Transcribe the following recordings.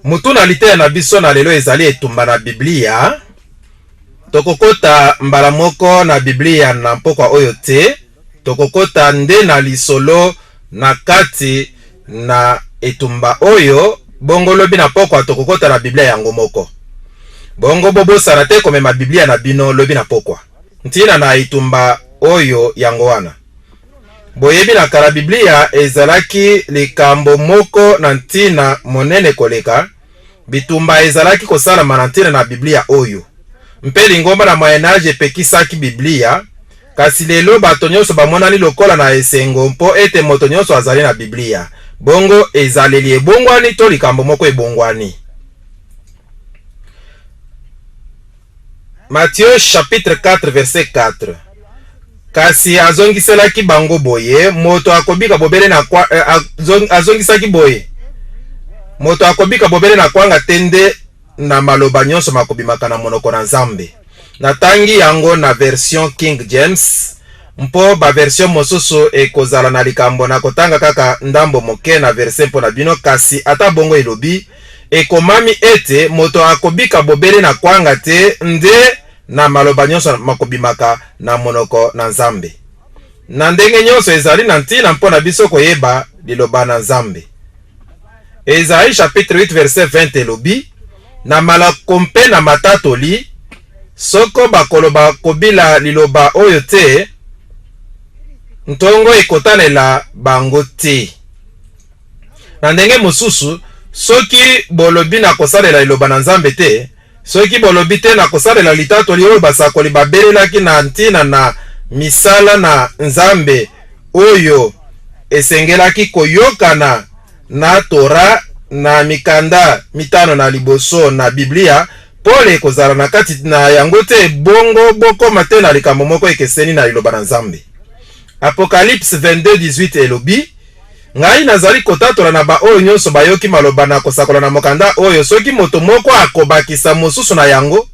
Mutunalité na biso na lelo ezali etumba na Biblia. Tokokota mbala moko na Biblia na mpokwa oyo te. Tokokota nde na lisolo na kati na etumba oyo. Bongo lobi na pokwa tokokota na Biblia yango moko. Bongo bobo sarate komema Biblia na bino lobi na pokwa. Ntina na etumba oyo yango wana. Boyebi na kala Biblia ezalaki likambo moko na ntina monene koleka. Bitumba ezalaki kosalama na ntina na Biblia oyo. Mpe lingomba na moyenage epekisaki Biblia. Kasi lelo bato nyonso bamonani lokola na esengo mpo ete moto nyonso azali na Biblia. Bongo ezaleli ebongwani to likambo moko ebongwani. Matthieu chapitre 4 verset 4. Kasi azongiselaki bango boye, moto akobika bobele na kwa azongisaki boye. Moto akobika bobele na kwanga tende na maloba nyonso makobimaka na monoko na Nzambe. Natangi yango na version King James. Mpo ba version mosusu ekozala na likambo na kotanga kaka ndambo moke na verset mpo na bino. Kasi ata bongo elobi ekomami ete moto akobika bobele na kwanga te nde na maloba nyonso makobimaka na monoko na Nzambe. Na ndenge nyonso ezali na ntina mpo na biso koyeba liloba na Nzambe. Esaïe chapitre 8 verset 20 elobi na malako mpe na matatoli soko bakoloba kobila liloba oyo te ntongo ekotalela bango te. Na ndenge mosusu soki bolobi na kosalela liloba na Nzambe te, soki bolobi te na kosalela litatoli oyo basakoli babelelaki na ntina na misala na Nzambe oyo esengelaki koyokana na Torah na mikanda mitano na liboso na Biblia, pole kozala na kati na yango te bongo bokoma te na likambo moko ekeseni na liloba na Nzambe. Apocalypse 22:18 elobi ngai nazali kotatola na ba oyo nyonso bayoki maloba na kosakola na mokanda oyo soki moto moko akobakisa mosusu na yango,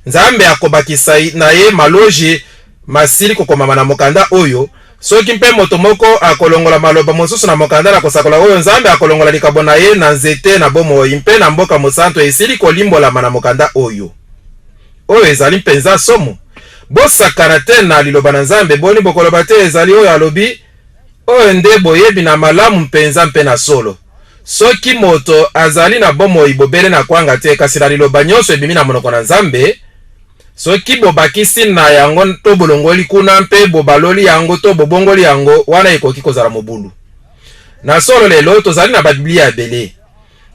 Nzambe akobakisa na ye maloji masili kokomama na mokanda oyo. Soki mpe moto moko akolongola maloba mosusu na mokanda na kosakola oyo, Nzambe akolongola likabo na ye na nzete na bomoi mpe na mboka mosantu esili kolimbolama na mokanda oyo. Oyo ezali mpenza somo. Bosakana te na liloba na Nzambe, boni bokoloba te ezali oyo alobi oyo nde boyebi na malamu mpenza mpe na solo. Soki moto azali na bomoi bobele na kwanga te, kasi na liloba nyonso ebimi na monoko na Nzambe, soki bobakisi na yango to bolongoli kuna mpe bobaloli yango to bobongoli yango, wana ekoki kozala mobulu. Na solo lelo tozali na Biblia ebele.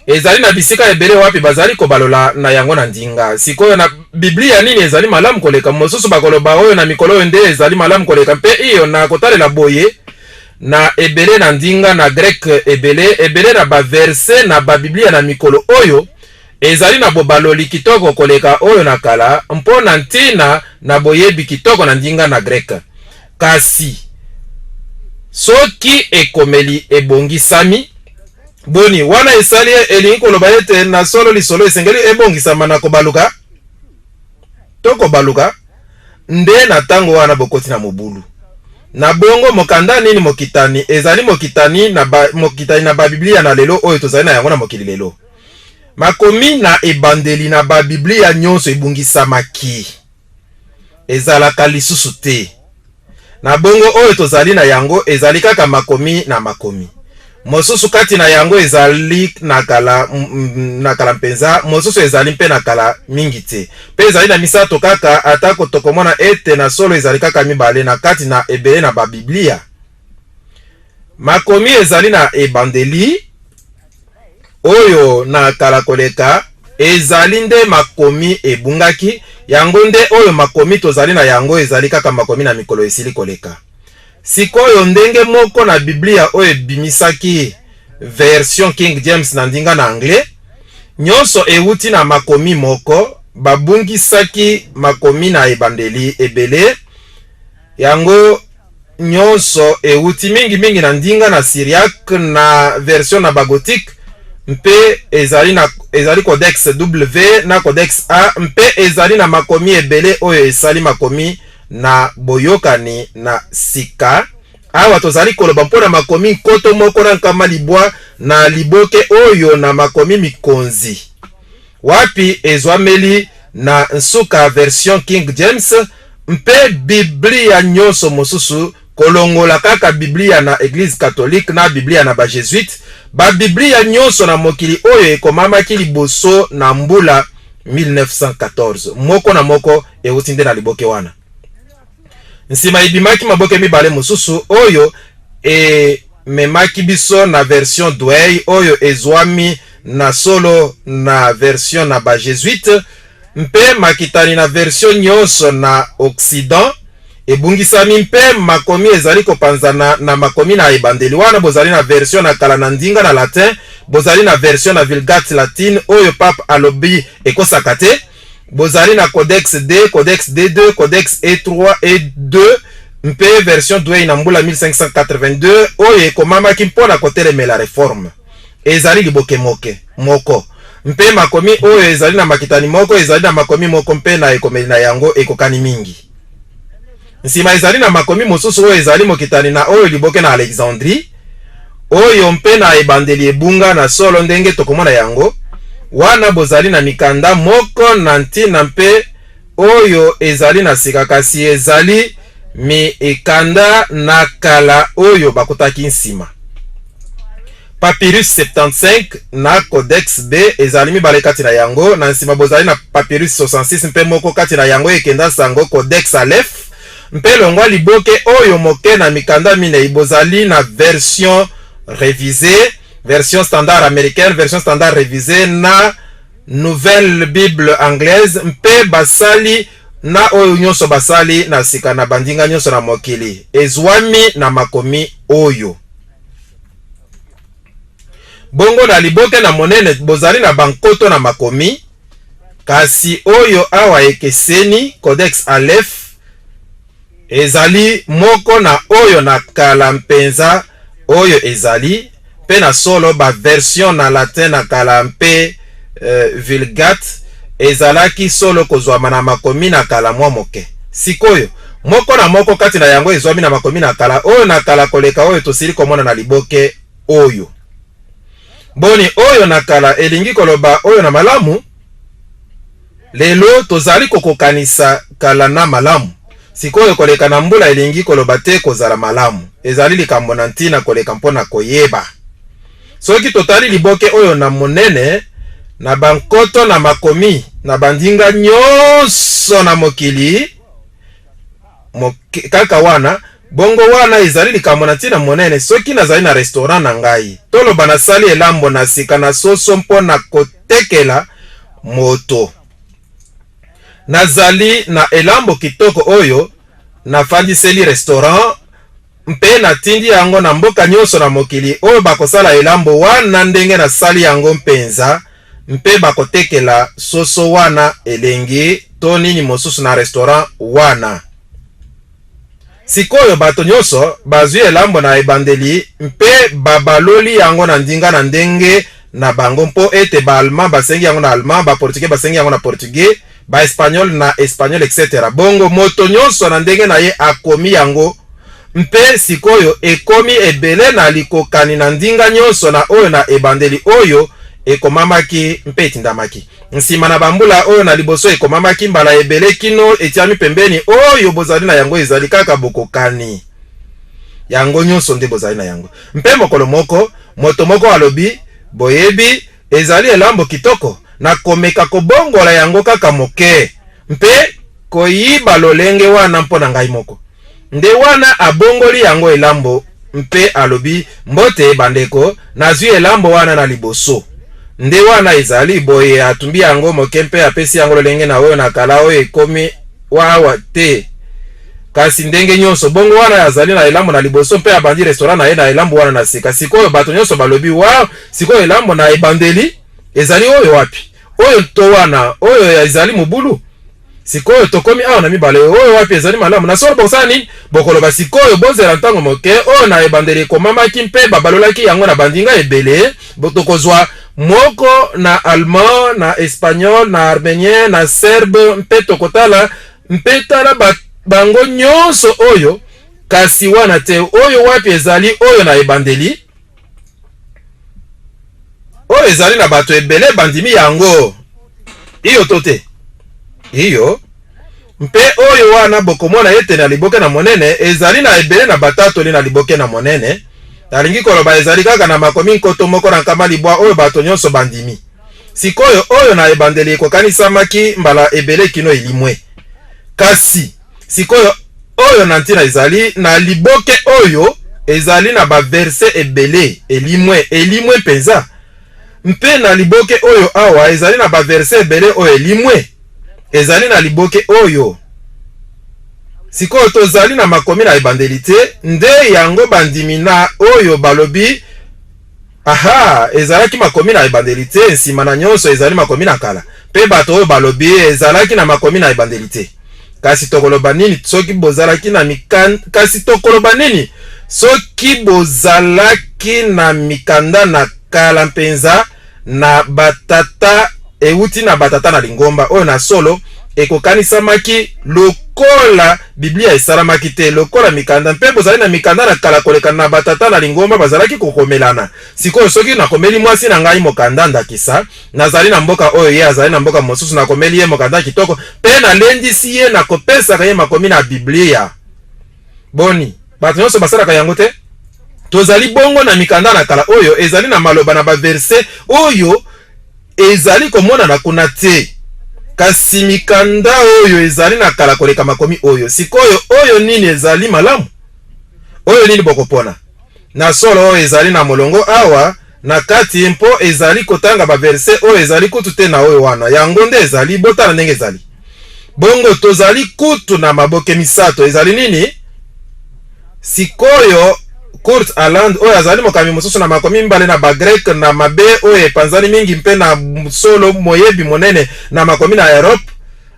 Ezali na bisika ebele wapi bazali kobalola na yango na ndinga. Sikoyo na Biblia nini ezali malamu koleka, mosusu bakoloba oyo na mikolo nde ezali malamu koleka, mpe iyo na kotalela boye na ebele na ndinga na grek ebele na ba verse na ba Biblia na mikolo oyo ezali na bobaloli kitoko koleka oyo na kala mpo na ntina na boyebi kitoko na ndinga na grek. Kasi soki ekomeli ebongisami, boni wana esali elingi koloba ete na solo lisolo esengeli ebongisama na kobaluka to kobaluka, nde na tango wana bokoti na mobulu. Na bongo mokanda nini mokitani ezali mokitani na ba Biblia na lelo oyo tozali na yango na mokili lelo. Makomi na ebandeli na ba Biblia nyonso ebungisamaki, ezalaka lisusu te. Na bongo oyo tozali na yango ezali kaka makomi na makomi. Mosusu kati na yango ezali na kala mpenza, mosusu ezali mpe na kala mingi te. Pe ezali na misato kaka atako tokomona ete na solo ezali kaka mibale na kati na ebele na ba Biblia. Makomi ezali na ebandeli oyo na kala koleka ezali nde makomi ebungaki, yango nde oyo makomi tozali na yango ezali kaka makomi na mikolo esili koleka. Sikoyo ndenge moko na Biblia oyo bimisaki version King James na ndinga na anglais, nyonso ewuti na makomi moko, babungisaki makomi na ebandeli ebele, yango nyonso ewuti mingi na ndinga na Syriac na version na bagotique, mpe ezali codex W na codex A, mpe ezali na makomi ebele oyo esali makomi na boyokani na sika. Awa tozali koloba mpona makomi koto moko na nkama libwa na liboke oyo na makomi mikonzi. Wapi ezwameli na nsuka version King James, mpe Biblia nyonso mosusu kolongola kaka Biblia na Eglise Catholique na Biblia na ba Jesuite, ba Biblia nyonso na mokili oyo ekomamaki liboso na mbula 1914. Moko na moko eutinde na liboke wana. Nsima ibimaki maboke mibale mosusu oyo memaki biso na version Douay oyo ezwami na solo na version na ba Jesuite, mpe makitani na version nyonso na Occident ebungisami mpe makomi ezali kopanzana na makomi na ebandeli wana. Bozali na version na kala na ndinga na latin, bozali na version na Vulgate latine oyo pape alobi ekosaka te, bozali na Codex D, Codex D2, Codex E3 E2 mpe version Douay na mbula 1582 oyo ekomamaki mpona kotelemela reforme. Ezali liboke moko mpe makomi oyo ezali na makitani moko, ezali na makomi moko mpe na ekomeli na yango ekokani mingi. Nsima ezali na makomi mosusu oyo ezali mokitani na oyo liboke na Alexandrie oyo mpe na ebandeli ebunga na solo ndenge tokomona yango. Wana bozali na mikanda moko na ntina mpe oyo ezali na sika, kasi ezali mi ekanda na kala oyo bakutaki nsima. Papyrus 75 na Codex B ezali mibale kati na yango. Na nsima bozali na Papyrus 66 mpe moko kati na yango ekenda sango Codex Aleph. Mpe longwa liboke oyo moke na mikanda minei bozali na version révisée, version standard américaine, version standard révisée na Nouvelle Bible anglaise. Mpe basali na oyo nyonso basali na sika na bandinga nyonso na mokili ezwami na makomi oyo. Bongo na liboke na monene bozali na bankoto na makomi, kasi oyo awa ekeseni Codex Aleph ezali moko na oyo na kala mpenza oyo ezali pe na solo ba version na latin na kala mpe Vulgate ezalaki solo kozwama na makomi na kala mwa moke. Sikoyo moko na moko kati na yango ezwami na makomi na kala oyo na kala koleka oyo tosili komona na liboke oyo. Boni oyo na kala elingi koloba oyo na malamu. Lelo tozali kokokanisa kala na malamu. Sikoyo koleka na mbula elingi koloba te kozala malamu. Ezali likambo na ntina koleka mpona koyeba. Soki totali liboke oyo na monene na bankoto na makomi na bandinga nyonso na mokili kaka wana, bongo wana ezali likambo na ntina monene. Soki nazali na restaurant na ngai toloba nasali elambo na sika na soso mpona kotekela moto, nazali na elambo kitoko oyo nafandiseli restaurant mpe natindi yango na mboka nyonso na mokili oyo bakosala elambo wana ndenge nasali yango mpenza, mpe bakotekela soso wana elengi to nini mosusu na restaurant wana. Sikoyo bato nyonso bazwi elambo na ebandeli mpe babaloli yango na ndinga na ndenge na bango, mpo ete ba allemand basengi yango na allemand, ba portugais basengi yango na portugais, ba espagnol na espagnol etc. Bongo moto nyonso na ndenge na ye akomi yango, mpe sikoyo ekomi ebele na likokani na ndinga nyonso na oyo na ebandeli oyo ekomamaki mpe etindamaki. Nsima na bambula oyo na liboso ekomamaki mbala ebele kino etiami pembeni oyo bozali na yango ezali kaka bokokani. Yango nyonso nde bozali na yango. Mpe mokolo moko moto moko alobi boyebi ezali elambo kitoko na komeka kobongola yango kaka moke mpe koyiba lolenge wana mpona ngai moko. Nde wana abongoli yango elambo mpe alobi mbote bandeko nazwi elambo wana na liboso. Nde wana ezali boye atumbi yango moke mpe apesi yango lolenge na oyo na kala oyo ekomi wawa te. Kasi ndenge nyonso bongo wana azali na elambo na liboso mpe abandi restaurant na ye na elambo wana na sika. Sikoyo bato nyonso balobi wow, sikoyo elambo na ebandeli ezali oyo wapi? Oyo to wana oyo ezali mobulu. Sikoyo tokomi awa na mibale oyo wapi ezali malamu. Na solo bosala nini? Bokoloba sikoyo bozela ntango moke oyo na ebandeli komamaki mpe babalolaki yango na bandinga ebele. Botokozwa moko na allemand, na espagnol, na armenien, na serbe mpe tokotala mpe tala bango nyonso oyo. Kasi wana te oyo wapi ezali oyo na ebandeli. oyo ezali na bato ebele bandimi yango iyo tote iyo mpe oyo wana bokomona ete na liboke na monene ezali na ebele na batatoli na liboke na monene nalingi koloba ezali kaka na makomi nkoto moko na nkama libwa oyo bato nyonso bandimi sikoyo oyo na ebandeli ekokanisamaki mbala ebele kino elimwe kasi sikoyo oyo na ntina ezali na liboke oyo ezali na baverse ebele elimwe mpenza mpe na liboke oyo awa ezali na baverse ebele oyo elimwe ezali na liboke oyo sikoyo tozali na makomi na ebandeli te nde yango bandimi na oyo balobi aha ezalaki makomi na ebandeli te nsima na nyonso ezali makomi na kala mpe bato oyo balobi ezalaki na makomi na ebandeli te kasi tokoloba nini soki bozalaki na mikanda na kala mpenza na batata euti na batata na lingomba oyo na solo ekokanisamaki lokola Biblia esalamaki te lokola mikanda mpe bozali na mikanda na kala kolekana na batata na lingomba bazalaki kokomelana sikoyo soki nakomeli mwasi na ngai mokanda ndakisa nazali na mboka oyo ye azali na mboka mosusu nakomeli ye mokanda kitoko mpe nalendisi ye nakopesaka ye makomi na Biblia boni bato nyonso basalaka yango te tozali bongo na mikanda na kala oyo ezali na maloba na baverse oyo ezali komonana kuna te kasi mikanda oyo ezali na kala koleka makomi oyo sikoyo oyo nini ezali malamu oyo nini bokopona na solo oyo ezali na molongo awa na kati mpo ezali kotanga baverse oyo ezali kutu te na oyo wana yango nde ezali botala ndenge ezali bongo tozali kutu na maboke misato ezali nini sikoyo Kurt Aland oyo azali mokami mosusu na makomi mbale na bagrek na mabe oyo epanzani mingi mpe na solo moyebi monene na makomi na Europe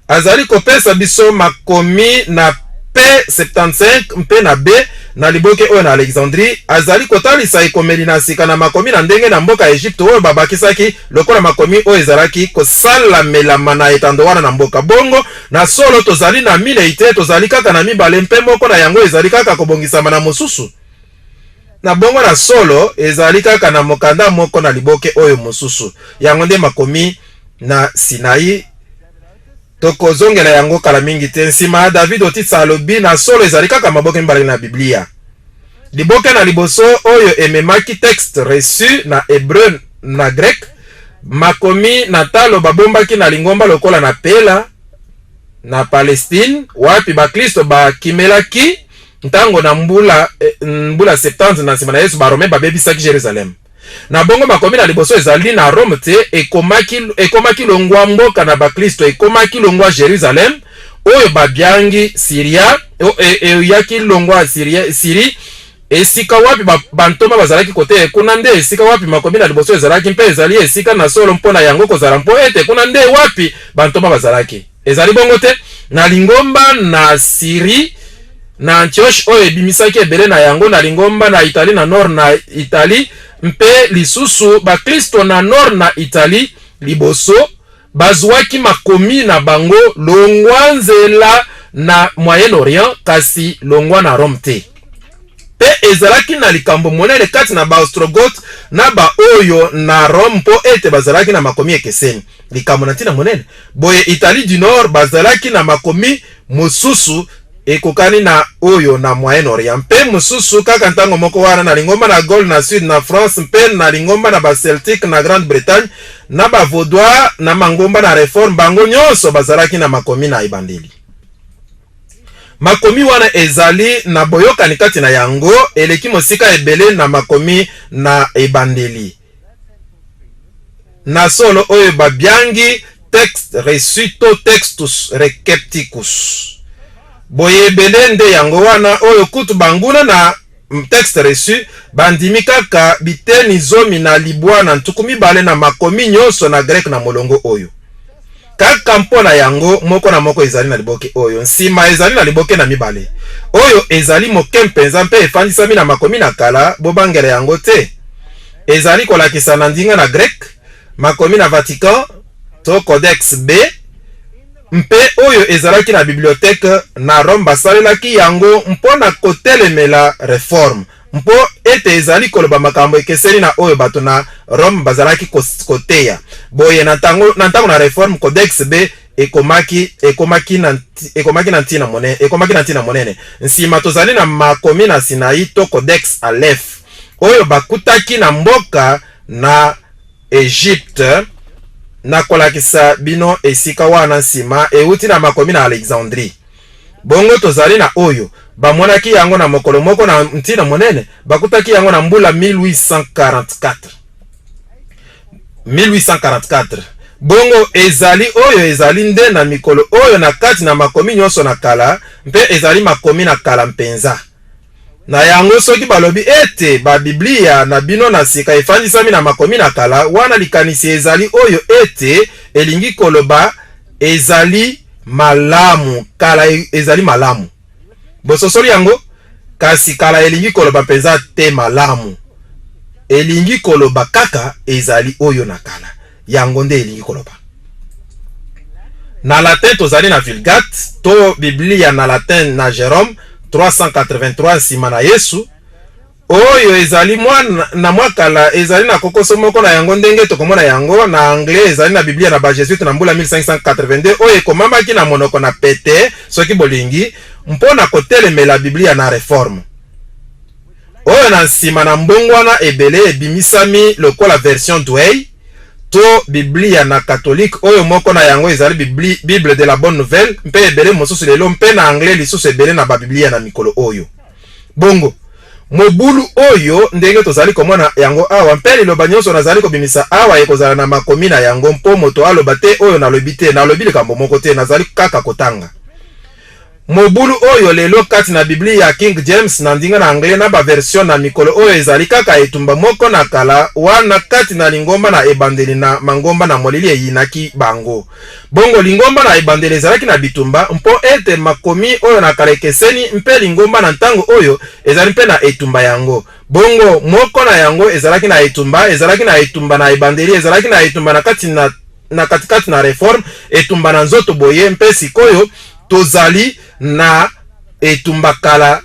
azali kopesa biso makomi na P75 mpe na B na liboke oyo na Alexandrie azali kotalisa ekomeli na sika na makomi na ndenge na mboka Egypte oyo babakisaki lokola makomi oyo ezalaki kosalamelama na etando wana na mboka bongo na solo tozali na milei te tozali kaka na mibale mpe moko na yango ezali kaka kobongisama na mosusu na bongo na solo ezali kaka na mokanda moko na liboke oyo mosusu yango nde makomi na Sinai tokozongela yango kala mingi te nsima David otitsa alobi na solo ezali kaka maboke mbali na Biblia liboke na liboso oyo ememaki texte reçu na hébreu na grec makomi na talo babombaki na lingomba lokola na Pela na Palestine wapi bakristo bakimelaki ntango na mbula 70 na nsima na Yesu barome babebisaki Jerusalem na bongo makomi na liboso ezali na Rome te ekomaki longwa mboka na bakristo ekomaki longwa Jerusalem oyo babyangi Syria eyaki longwa Syrie esika wapi bantoma bazalaki kote kuna nde esika wapi makomi na liboso ezalaki mpe ezali esika na solo mpona yango kozala mpo ete kuna nde wapi bantoma bazalaki ezali bongo te na lingomba na Syrie na Antioche oyo ebimisaki ebele na yango na lingomba na Italie na nord na Italie mpe lisusu bakristo na nord na Italie liboso bazwaki makomi na bango longwa nzela na Moyen-Orient kasi longwa na Rome te pe ezalaki na likambo monene kati na baostrogoth na baoyo na Rome mpo ete bazalaki na makomi ekeseni likambo na ntina monene boye Italie du Nord bazalaki na makomi mosusu ekokani na oyo na Moyen-Orient mpe mosusu kaka ntango moko wana na lingomba na Gaule na Sud na France mpe na lingomba na baceltique na Grande-Bretagne na bavaudois na mangomba na Réforme bango nyonso bazalaki na makomi na ebandeli makomi wana ezali na boyokani kati na yango eleki mosika ebele na makomi na ebandeli na solo oyo babyangi texte reçu to textus recepticus boye ebele nde yango wana oyo kutu banguna na texte reçu bandimi kaka biteni zomi na libwa na ntuku mibale na makomi nyonso na grek na molongo oyo kaka mpona yango moko na moko ezali na liboke oyo nsima ezali na liboke na mibale oyo ezali moke mpenza mpe efandisami na makomi na kala bobangela yango te ezali kolakisa na ndinga na grek makomi na Vatican to Codex B mpe oyo ezalaki na bibliothèque na Rome basalelaki yango mpona kotelemela Réforme mpo ete ezali koloba makambo ekeseni na oyo bato na Rome bazalaki koteya. Boye na ntango na reforme codex B ekomaki na ntina monene. Nsima tozali na makomi na Sinai to codex Aleph oyo bakutaki na mboka na Egypte na kolakisa bino esika wana nsima euti na makomi na Alexandrie. Bongo tozali na oyo bamonaki yango na mokolo moko na ntina monene, bakutaki yango na mbula 1844. Bongo ezali oyo ezali nde na mikolo oyo na kati na makomi nyonso na kala mpe ezali makomi na kala mpenza. Na yango soki balobi ete ba Biblia na bino na sika efandisami na makomi na kala, wana likanisi ezali oyo ete elingi koloba ezali malamu, kala ezali malamu. Bososoli yango, kasi kala elingi koloba mpenza te malamu. Elingi koloba kaka ezali oyo na kala. Yango nde elingi koloba. Na latin tozali na Vulgate, to Biblia na latin na Jérôme 383 nsima na Yesu. Oyo ezali na mwakala ezali na kokoso moko na yango ndenge tokomona yango na anglais ezali na Biblia na ba Jésuite na mbula 1582 oyo ekomamaki na monoko na pete soki bolingi mpona kotelemela Biblia na reforme. Oyo na nsima na mbongwana ebele ebimisami lokola version Douay to Biblia na catholique oyo moko na yango ezali Bible de la bonne nouvelle mpe ebele mosusu lelo mpe na anglais lisusu ebele na ba Biblia na mikolo oyo. Bongo mobulu oyo ndenge tozali komona yango awa mpe liloba nyonso nazali kobimisa awa ekozala na makomi na yango mpo moto aloba te oyo nalobi te, nalobi likambo moko te, nazali kaka kotanga. Mobulu oyo lelo kati na Biblia ya King James na ndinga na anglais na ba version na mikolo oyo ezali kaka etumba moko na kala wana kati na lingomba na ebandeli na mangomba na molili eyinaki bango. Bongo lingomba na ebandeli ezalaki na bitumba mpo ete makomi oyo na kala ekeseni mpe lingomba na ntango oyo ezali mpe na etumba yango. Bongo moko na yango ezalaki na etumba na ebandeli ezalaki na etumba na katikati na reforme etumba na nzoto boye mpe sikoyo tozali na etumba kala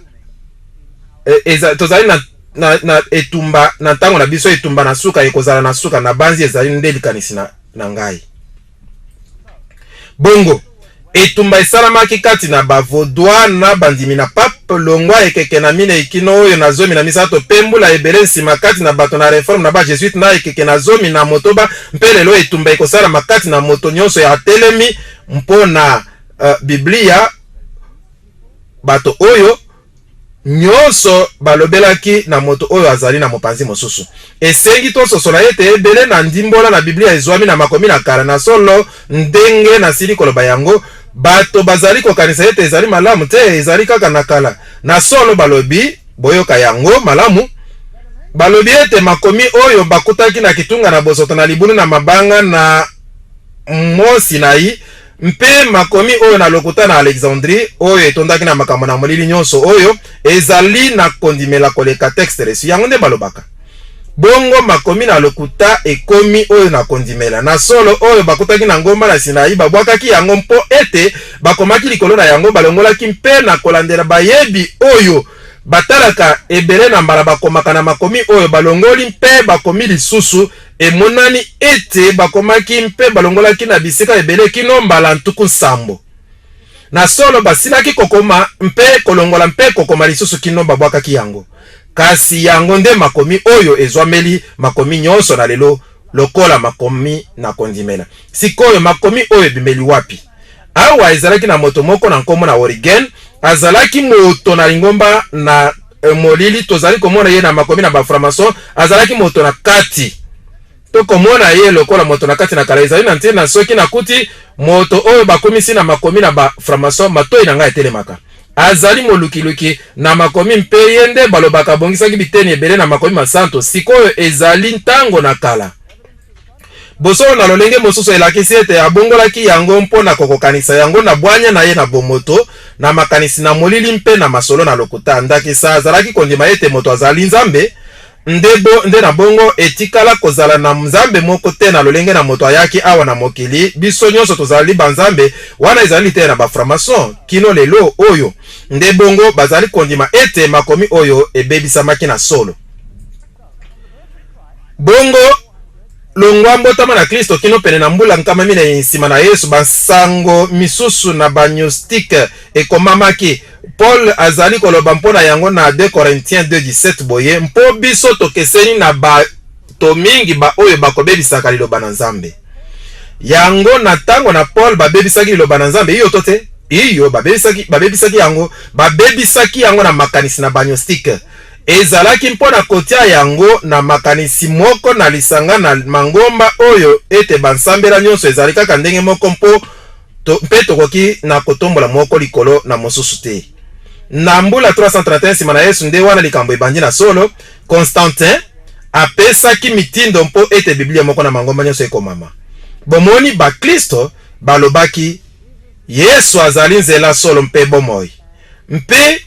tozali na etumba na ntango na biso etumba na suka ekozala na suka na banzi ezali nde likanisi na ngai. Bongo etumba esalamaki kati na bavaudouis na bandimi na pape longwa ekeke na mine ekino oyo na zomi na misato pembula ebele nsima kati na bato na reforme na ba Jésuite na ekeke na zomi na motoba mpe lelo etumba ekosalama kati na moto nyonso ya telemi mpo na Biblia bato oyo nyonso balobelaki na moto oyo azali na mopanzi mosusu. Esengi tososola ete ebele na ndimbola na Biblia ezwami na makomi na kala na solo ndenge na sili koloba yango bato bazali kokanisa ete ezali malamu te, ezali kaka na kala. Na solo balobi boyoka yango malamu. Balobi ete makomi oyo bakutaki na kitunga na bosoto na libulu na mabanga na Sinai mpe makomi oyo na lokuta na Alexandrie oyo etondaki na makambo na molili nyonso oyo ezali na kondimela koleka texte resu yango nde balobaka. Bongo makomi na lokuta ekomi oyo na kondimela na solo oyo bakutaki na ngomba na Sinai babwakaki yango mpo ete bakomaki likolo na yango balongolaki mpe na kolandela bayebi oyo batalaka ebele na mbala bakomaka na makomi oyo balongoli mpe bakomi lisusu emonani ete bakomaki mpe balongolaki na bisika ebele kino mbala ntuku nsambo. Na solo basilaki kokoma mpe kolongola mpe kokoma lisusu kino babwakaki yango. Kasi yango nde makomi oyo ezwameli makomi nyonso na lelo lokola makomi na kondimela. Sikoyo makomi oyo ebimeli wapi? Awa ezalaki na moto moko na nkombo na Origen, azalaki moto na lingomba na molili tozali komona ye na makomi na baframason, azalaki moto na kati. To komona ye lokola moto na kati na kala ezali na ntina na soki na kuti moto oyo bakomisi na makomi na baframason matoi na ngai etelemaka. Azali molukiluki na makomi mpe yende balobaka bongisaki biteni ebele na makomi masanto sikoyo ezali ntango na kala. Bosolo na lolenge mosusu elakisi ete abongolaki yango mpona kokokanisa yango na bwanya na ye na bomoto na makanisi na molili mpe na masolo na lokuta ndakisa azalaki kondima ete moto azali nzambe nde na bongo etikala kozala na nzambe moko te na lolenge na moto ayaki awa na mokili biso nyonso tozali banzambe wana ezali te na baframason kino lelo oyo nde bongo bazali kondima ete makomi oyo ebebisamaki na solo. bongo longwa mbotama na Kristo kino pene na mbula nkama mina nsima na Yesu basango misusu na banyostike ekomamaki Paul azali koloba mpona yango na 2 Corinthiens 2:17 boye mpo biso tokeseni na bato mingi ba oyo bakobebisaka liloba na Nzambe yango na tango na Paul babebisaki liloba na Nzambe iyo tote iyo babebisaki yango na makanisi na banyostike ezalaki mpona kotia yango na makanisi moko na lisanga na mangomba oyo ete bansambela nyonso ezali kaka ndenge moko mpe tokoki na kotombola moko likolo na mosusu te. Na mbula 331 nsima na Yesu nde wana likambo ebandi na solo Constantin apesaki mitindo mpo ete Biblia moko na mangomba nyonso ekomama. Bomoni bakristo balobaki Yesu azali nzela solo mpe bomoi mpe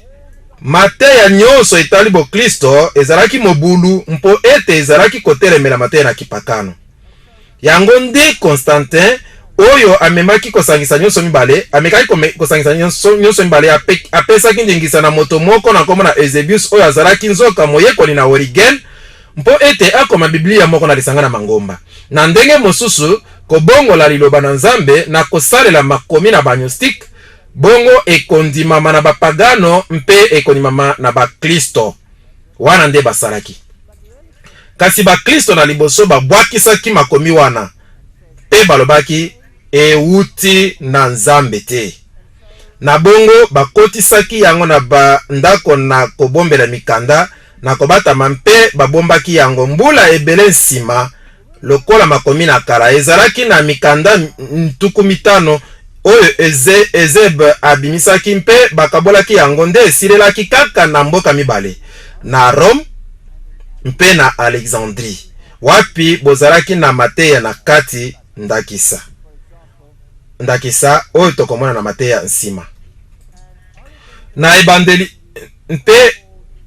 mateya nyonso etali bo Kristo ezalaki mobulu mpo ete ezalaki kotelemela mateya na kipakano. Yango ndi Constantin oyo amemaki kosangisa nyonso mibale, amekaki kosangisa nyonso mibale apesaki ndingisa na moto moko na kombo na Eusebius oyo azalaki nzoka moyekoli na Origen mpo ete akoma Biblia moko na lisanga na mangomba. Na ndenge mosusu kobongola liloba na Nzambe na kosalela makomi na banyostik bongo ekondimama na bapagano mpe ekondimama na bakristo wana nde basalaki. Kasi bakristo na liboso babwakisaki makomi wana mpe balobaki euti na Nzambe te. Na bongo bakotisaki yango na bandako na kobombela mikanda na kobatama mpe babombaki yango mbula ebele nsima lokola makomi na kala ezalaki na mikanda 50 oyo Ezeb abimisaki mpe bakabolaki yango nde esilelaki kaka na mboka mibale na Rome mpe na Alexandrie wapi bozalaki na mateya na kati ndakisa oyo tokomona na mateya nsima. Na ebandeli mpe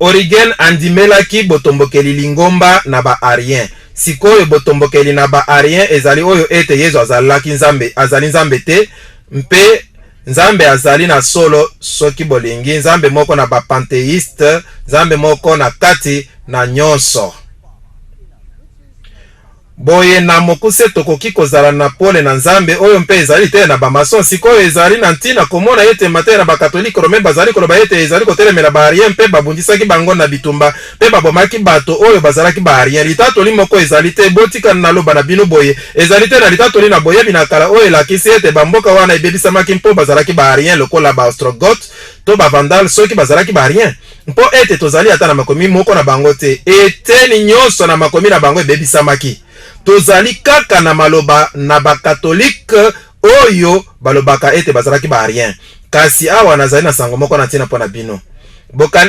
Origen andimelaki botombokeli lingomba na ba-Arien. Sikoyo botombokeli na ba-Arien ezali oyo ete Yesu azali Nzambe te mpe Nzambe azali na solo soki bolingi Nzambe moko na bapanteiste Nzambe moko na kati na nyonso. Boye na mokuse tokoki kozala na pole na Nzambe oyo mpe ezali te na bamason sikoyo ezali na ntina komona ete mateya na bakatolike Rome bazali koloba ete ezali kotelemela ba-Arien mpe babundisaki bango na bitumba mpe babomaki bato oyo bazalaki ba-Arien. Litatoli moko ezali te botika na loba na bino boye ezali te na litatoli na boyebi na kala oyo elakisi ete bamboka wana ebebisamaki mpo bazalaki ba-Arien lokola ba-Ostrogoth to ba-Vandal soki bazalaki ba-Arien mpo ete tozali ata na makomi moko na bango te eteni nyonso na makomi na bango ebebisamaki. Tozali kaka na maloba na bakatolike oyo balobaka ete bazalaki ba-Arien. Kasi awa nazali na sango moko na ntina mpona bino.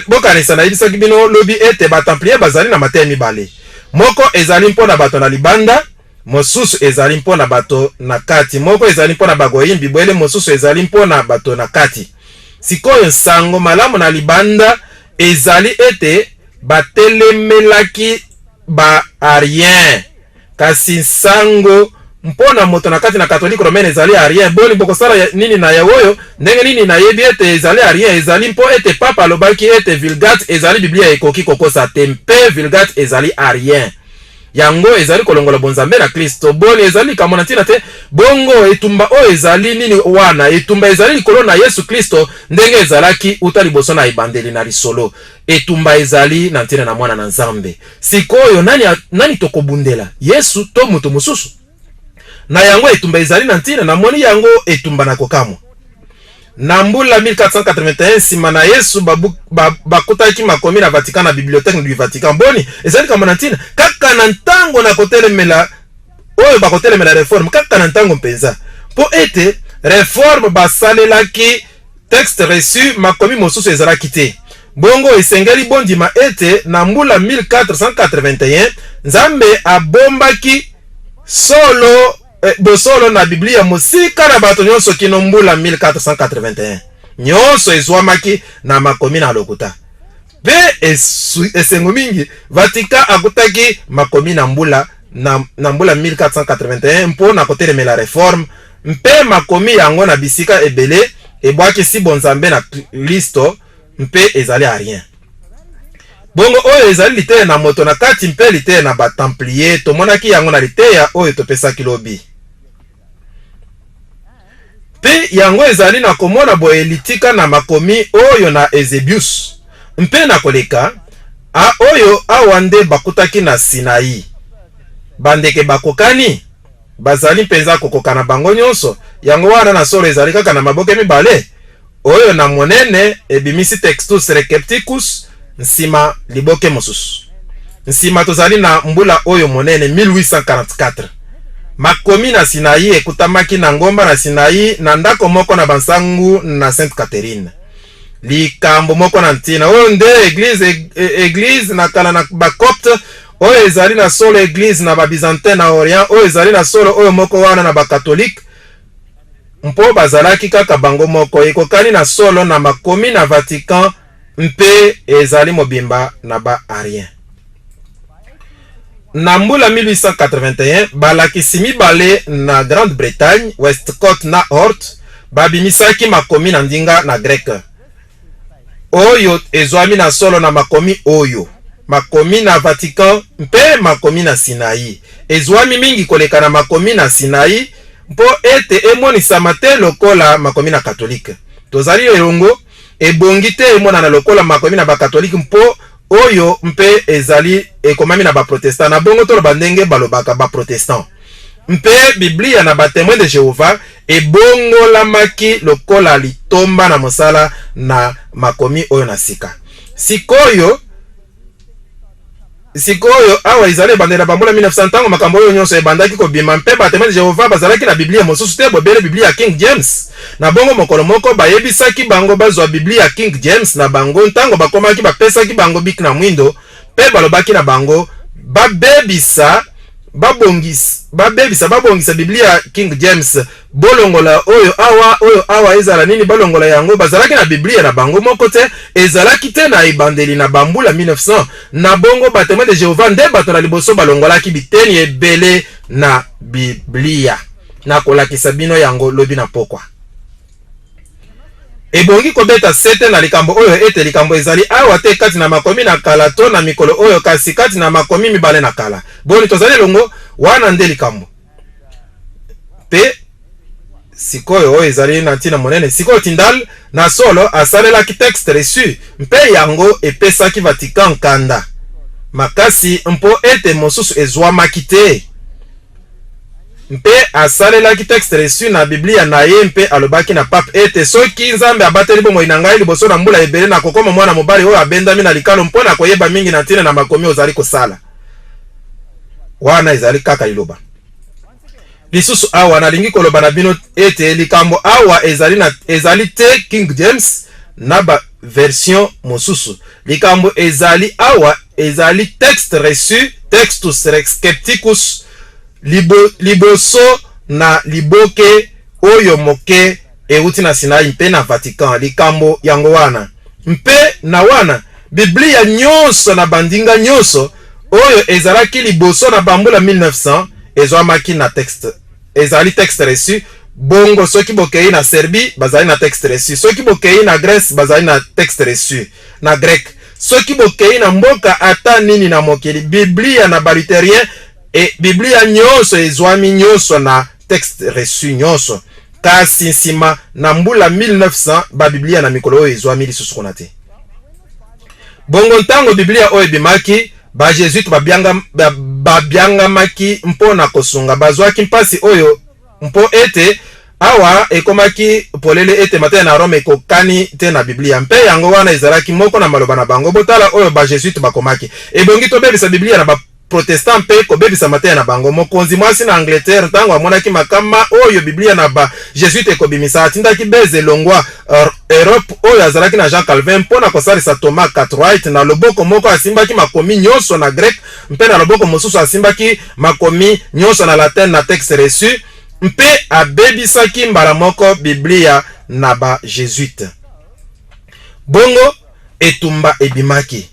Bokanisa na yebisaki bino lobi ete batemplier bazali na mateya mibale. Moko ezali mpona bato na libanda, mosusu ezali mpona bato na kati. Moko ezali mpona bagoyimbi boyele mosusu ezali mpona bato na kati. Sikoyo sango malamu na libanda ezali ete batelemelaki ba-Arien. Kasi sango mpona moto na kati na katolike Romaine ezali Arien. Boli bokosala nini na yawoyo ndenge nini na yebi ete ezali Arien ezali mpo ete papa alobaki ete Vulgate ezali Biblia ekoki kokosa te mpe Vulgate ezali Arien. Yango ezali kolongola bonzambe na Kristo. Boli ezali kamona ntina te bongo etumba oyo ezali nini wana etumba ezali likolo na Yesu Kristo ndenge ezalaki uta liboso na ebandeli na lisolo. Etumba ezali na ntina na mwana na Nzambe. Sikoyo nani tokobundela Yesu to mutu mususu. Na yango etumba ezali na ntina na moni yango etumba na kokamwa. Na mbula 1481 nsima na Yesu bakutaki makomi na Vatican na bibliothèque du Vatican boni ezali kama na ntina kaka na ntango na kotelemela oyo bakotelemela reforme kaka na ntango mpenza po ete reforme basalelaki texte reçu makomi mosusu ezalaki te. Bongo esengeli bondima ete na mbula 1481 Nzambe abombaki solo bosolo na Biblia mosika na bato nyonso kino mbula 1481 nyonso ezwamaki na makomi na lokuta pe esengo mingi Vatican akutaki makomi na mbula 1481 mpo na kotelemela reforme mpe makomi yango na bisika ebele ebwaki si bonzambe na Kristo mpe ezali Arien. bongo oyo ezali liteya na moto na kati mpe liteya na batemplier tomonaki yango na liteya oyo topesaki lobi. Mpe yango ezali na komona boye litika na makomi oyo na Eusebius mpe na koleka a oyo awa nde bakutaki na Sinai. Bandeke bakokani bazali mpenza kokokana bango nyonso, yango wana na solo ezali kaka na maboke mibale oyo na monene ebimisi Textus Recepticus nsima liboke mosusu. Nsima tozali na mbula oyo monene 1844 makomi na Sinai ekutamaki na ngomba na Sinai na ndako moko na bansangu na Sainte Catherine. Likambo moko na ntina oyo nde eglise na kala na bakopte oyo ezali na solo eglise na babyzantin na Orient oyo ezali na solo oyo moko wana na bakatolike mpo bazalaki kaka bango moko ekokani na solo na makomi na Vatican mpe ezali mobimba na ba Arien. Na mbula 1881 balakisi mibale na Grande-Bretagne Westcott na Hort babimisaki makomi na ndinga na grek oyo ezwami na solo na makomi oyo makomi na Vatican mpe makomi na Sinai. Ezwami mingi koleka na makomi na Sinai mpo ete emonisama te lokola makomi na katolike. Tozali elongo ebongi te emonana lokola makomi na bakatolike mpo oyo mpe ezali ekomami na baprotestant na bongo tolo bandenge balobaka baprotestant. Mpe Biblia na batémoin de Jéhovah ebongolamaki lokola litomba na mosala na makomi oyo na sika. Sikoyo awa ezali bandela bambula 1900 tango makambo oyo nyonso ebandaki kobima mpe batémoin de Jéhovah bazalaki na Biblia mosusu te bobele Biblia King James. Na bongo mokolo moko bayebisaki bango bazwa Biblia King James na bango ntango bakomaki bapesaki bango bik na mwindo mpe balobaki na bango babebisa Biblia King James bolongola oyo awa ezala nini balongola yango bazalaki na Biblia na bango moko te ezalaki te na ebandeli na bambula 1900 na bongo batémoin de Jéhovah nde bato na liboso balongolaki biteni ebele na Biblia na kolakisa bino yango lobi na pokwa. Ebongi kobeta sete na likambo oyo ete likambo ezali awa te kati na makomi na kala to na mikolo oyo kasi kati na makomi mibale na kala. Boni tozali longo wana nde likambo. Pe sikoyo oyo ezali na ntina monene sikoyo Tindal na solo asalelaki texte reçu mpe yango epesaki Vatican kanda makasi mpo ete mosusu ezwamaki te. Mpe asalelaki texte reçu na Biblia na ye mpe alobaki na pape ete soki Nzambe abateli bomoi na ngai liboso na mbula ebele na kokoma mwana mobali oyo abendami na likalo mpona koyeba mingi na ntina na makomi ozali kosala. Wana ezali kaka liloba. Lisusu awa nalingi koloba na bino ete likambo awa ezali te King James na ba version mosusu. Likambo ezali awa ezali texte reçu Textus Recepticus liboso na liboke oyo moke euti na Sinai mpe na Vatican. Likambo yango wana mpe na wana Biblia nyonso na bandinga nyonso oyo ezalaki liboso na bambula 1900 ezwamaki na texte ezali texte reçu. Bongo soki bokei na Serbie bazali na texte reçu, soki bokei na Grèce bazali na texte reçu na grec, soki bokei na mboka ata nini na mokili Biblia na baluterien e Biblia nyonso ezwami nyonso na texte reçu nyonso. Kasi nsima na mbula 1900 ba Biblia na mikolo oyo ezwami lisusu kuna te. Bongo ntango Biblia oyo bimaki ba Jésuite babyangamaki mpona kosunga bazwaki mpasi oyo mpo ete awa ekomaki polele ete mataya na Rome ekokani te na Biblia mpe yango wana ezalaki moko na maloba na bango botala oyo ba Jésuite bakomaki. Ebongi tobebisa Biblia na ba protestant mpe kobebisa mataya na bango. Mokonzi mwasi na Angleterre ntango amonaki makama oyo Biblia na ba Jésuite ekobimisa atindaki beze longwa Europe oyo azalaki na Jean Calvin mpona kosalisa Thomas Cartwright na loboko moko asimbaki makomi nyonso na grec mpe na loboko mosusu asimbaki makomi nyonso na latin na texte reçu mpe abebisaki mbala moko Biblia na ba Jésuite. Bongo etumba ebimaki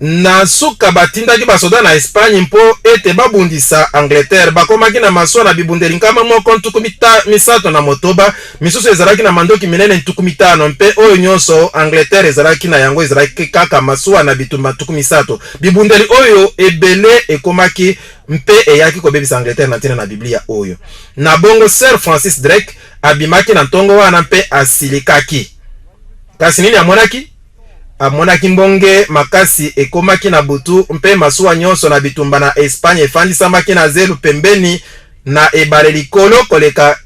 na suka batindaki basoda na Espagne mpo ete babundisa Angleterre. Bakomaki na maswa na bibundeli nkama moko ntuku misato na motoba, misusu ezalaki na mandoki minene ntuku mitano, mpe oyo nyonso Angleterre ezalaki na yango ezalaki kaka maswa na bitumba ntuku misato. Bibundeli oyo ebele ekomaki mpe eyaki kobebisa Angleterre na ntina na Biblia oyo. Na bongo Sir Francis Drake abimaki na ntongo wana mpe asilikaki. Kasi nini amonaki? Amonaki mbonge makasi ekomaki na butu mpe masuwa nyonso na bitumba na Espagne efandisamaki na zelu pembeni na ebale likolo koleka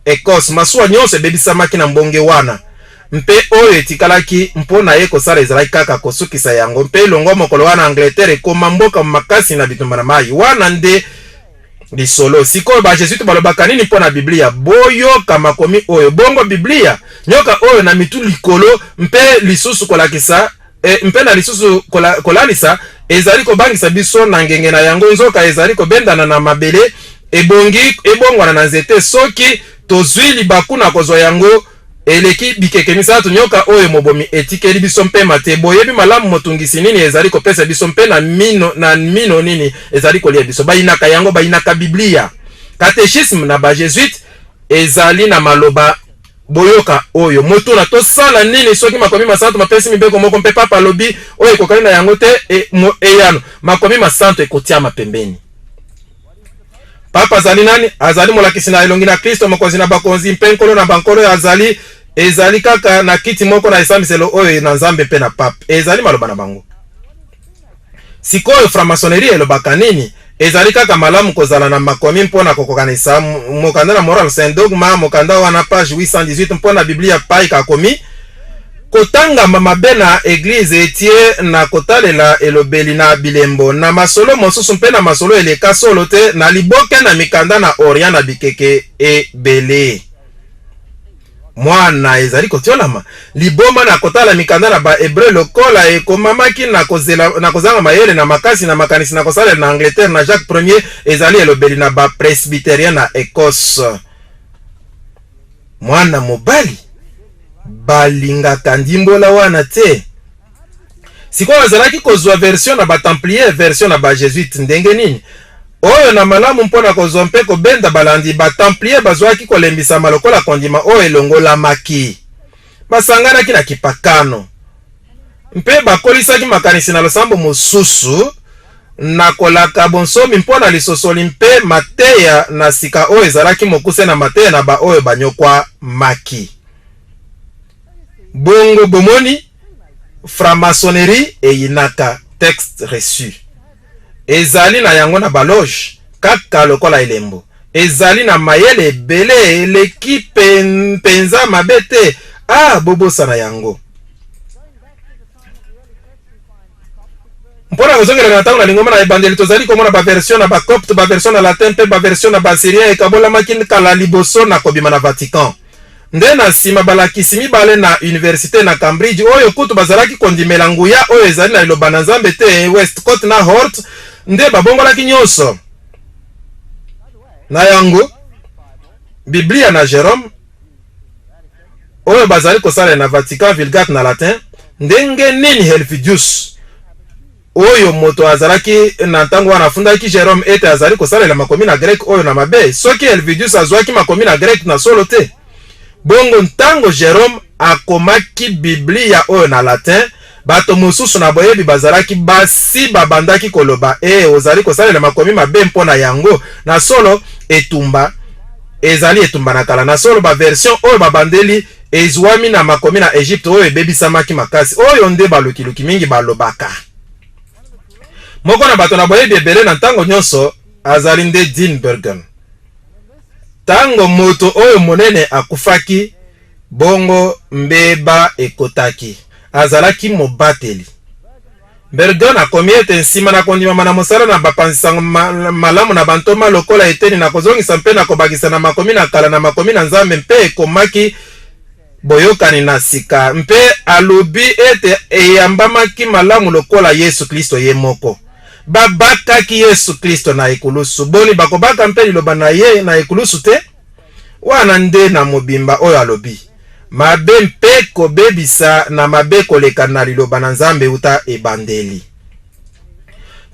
Ekos. Masuwa nyonso ebebisamaki na mbonge wana mpe oyo etikalaki mpona ye kosala ezalaki kaka kosukisa yango, mpe longo mokolo wana Angleterre ekoma mboka makasi na bitumba na mai wana nde lisolo. Sikoyo ba Jesuite balobaka nini mpona Biblia? Boyoka makomi oyo. Bongo Biblia nyoka oyo na mitu likolo mpe lisusu kolakisa mpe na lisusu kolalisa ezali kobangisa biso na ngenge na yango, nzoka ezali kobendana na mabele ebongwana na nzete. Soki tozwi libaku na kozwa yango eleki bikeke misatu, nyoka oyo mobomi etikeli biso mpe mate. Boyebi malamu motungisi nini ezali kopesa biso mpe na mino nini ezali kolia biso. Bayinaka yango, bayinaka Biblia. Catéchisme na ba Jésuite ezali na maloba boyoka oyo. Moto na to sala nini soki makomi masanto mapesi mibeko moko mpe papa lobi oyo ekokali na yango te eyano makomi masanto ekotia mapembeni. Papa azali nani? Azali molakisi na elongi na Kristo, mokonzi na bakonzi mpe nkolo na bankolo ezali kaka na kiti moko na esambiselo oyo na Nzambe mpe na papa. Ezali maloba na bango. Sikoyo franc-maçonnerie elobaka nini? Ezali kaka malamu kozala na makomi mpona kokokanisa mokanda na moral saint dogma mokanda wana page 818 mpona Biblia pai kakomi kotanga mabe na eglize etie na kotalela elobeli na bilembo na masolo mosusu mpe na masolo eleka solo te na liboke na mikanda na orient na bikeke ebele. Mwana ezali kotiolama liboma na kotala mikanda na ba Hébreu lokola ekomamaki na kozanga mayele na makasi na makanisi na kosalela na Angleterre na Jacques Ier ezali elobeli na ba presbyterien na Écosse. Mwana mobali balingaka ndimbola wana te. Sikoyo azalaki kozwa version na ba Templier, version na ba Jésuite ndenge nini? Oyo na malamu mpona kozwa mpe kobenda balandi ba Templier bazwaki kolembisa malokola kondima oyo elongola maki. Basanganaki na kipakano. Mpe bakolisaki makanisi na losambo mosusu na kolaka bonsomi mpona lisosoli mpe mateya na sika oyo ezalaki mokuse na mateya na ba oyo banyokwa maki. Bongo bomoni franc-maçonnerie eyinaka texte reçu. Ezali na yango na baloge kaka lokola elembo. Ezali na mayele ebele eleki penza mabete bobosa na yango. Mpona kozongela na ntango na lingoma na ebandeli tozali komona ba version na ba copte, ba version na latin mpe ba version na ba syrien ekabolamaki kala liboso na kobima na Vatican. Nde na sima balakisi mibale na université na Cambridge oyo kutu bazalaki kondimela nguya oyo ezali na liloba na Nzambe te Westcott na Hort nde babongolaki nyonso na yango Biblia na Jérôme oyo bazali kosala na Vatican Vulgate na latin. Ndenge nini Helvidius oyo moto azalaki na ntango wana afundaki Jérôme ete azali kosalela makomi na grec oyo na mabe, soki Helvidius azwaki makomi na grec na solo te. Bongo ntango Jérôme akomaki Biblia oyo na latin, bato mosusu na boyebi bazalaki basi babandaki koloba ozali kosalela makomi mabe mpona yango na solo etumba ezali etumba na kala na solo ba version oyo babandeli ezwami na makomi na Egypte oyo ebebisamaki makasi oyo nde balukiluki mingi balobaka. Moko na bato na boyebi ebele na ntango nyonso azali nde Dean Bergen. Tango moto oyo monene akufaki bongo mbeba ekotaki azalaki mobateli. Bergen akomi ete nsima na kondima na mosala na bapansisanga malamu na bantoma lokola eteni na kozongisa mpe na kobakisa na makomi na kala na makomi na Nzambe mpe ekomaki boyokani na sika mpe alobi ete eyambamaki malamu lokola Yesu Kristo ye moko. Babakaki Yesu Kristo na ekulusu. Boni bakobaka mpe liloba na ye na ekulusu te? Wana nde na mobimba oyo alobi mabe mpe kobebisa na mabe koleka na liloba na Nzambe uta ebandeli.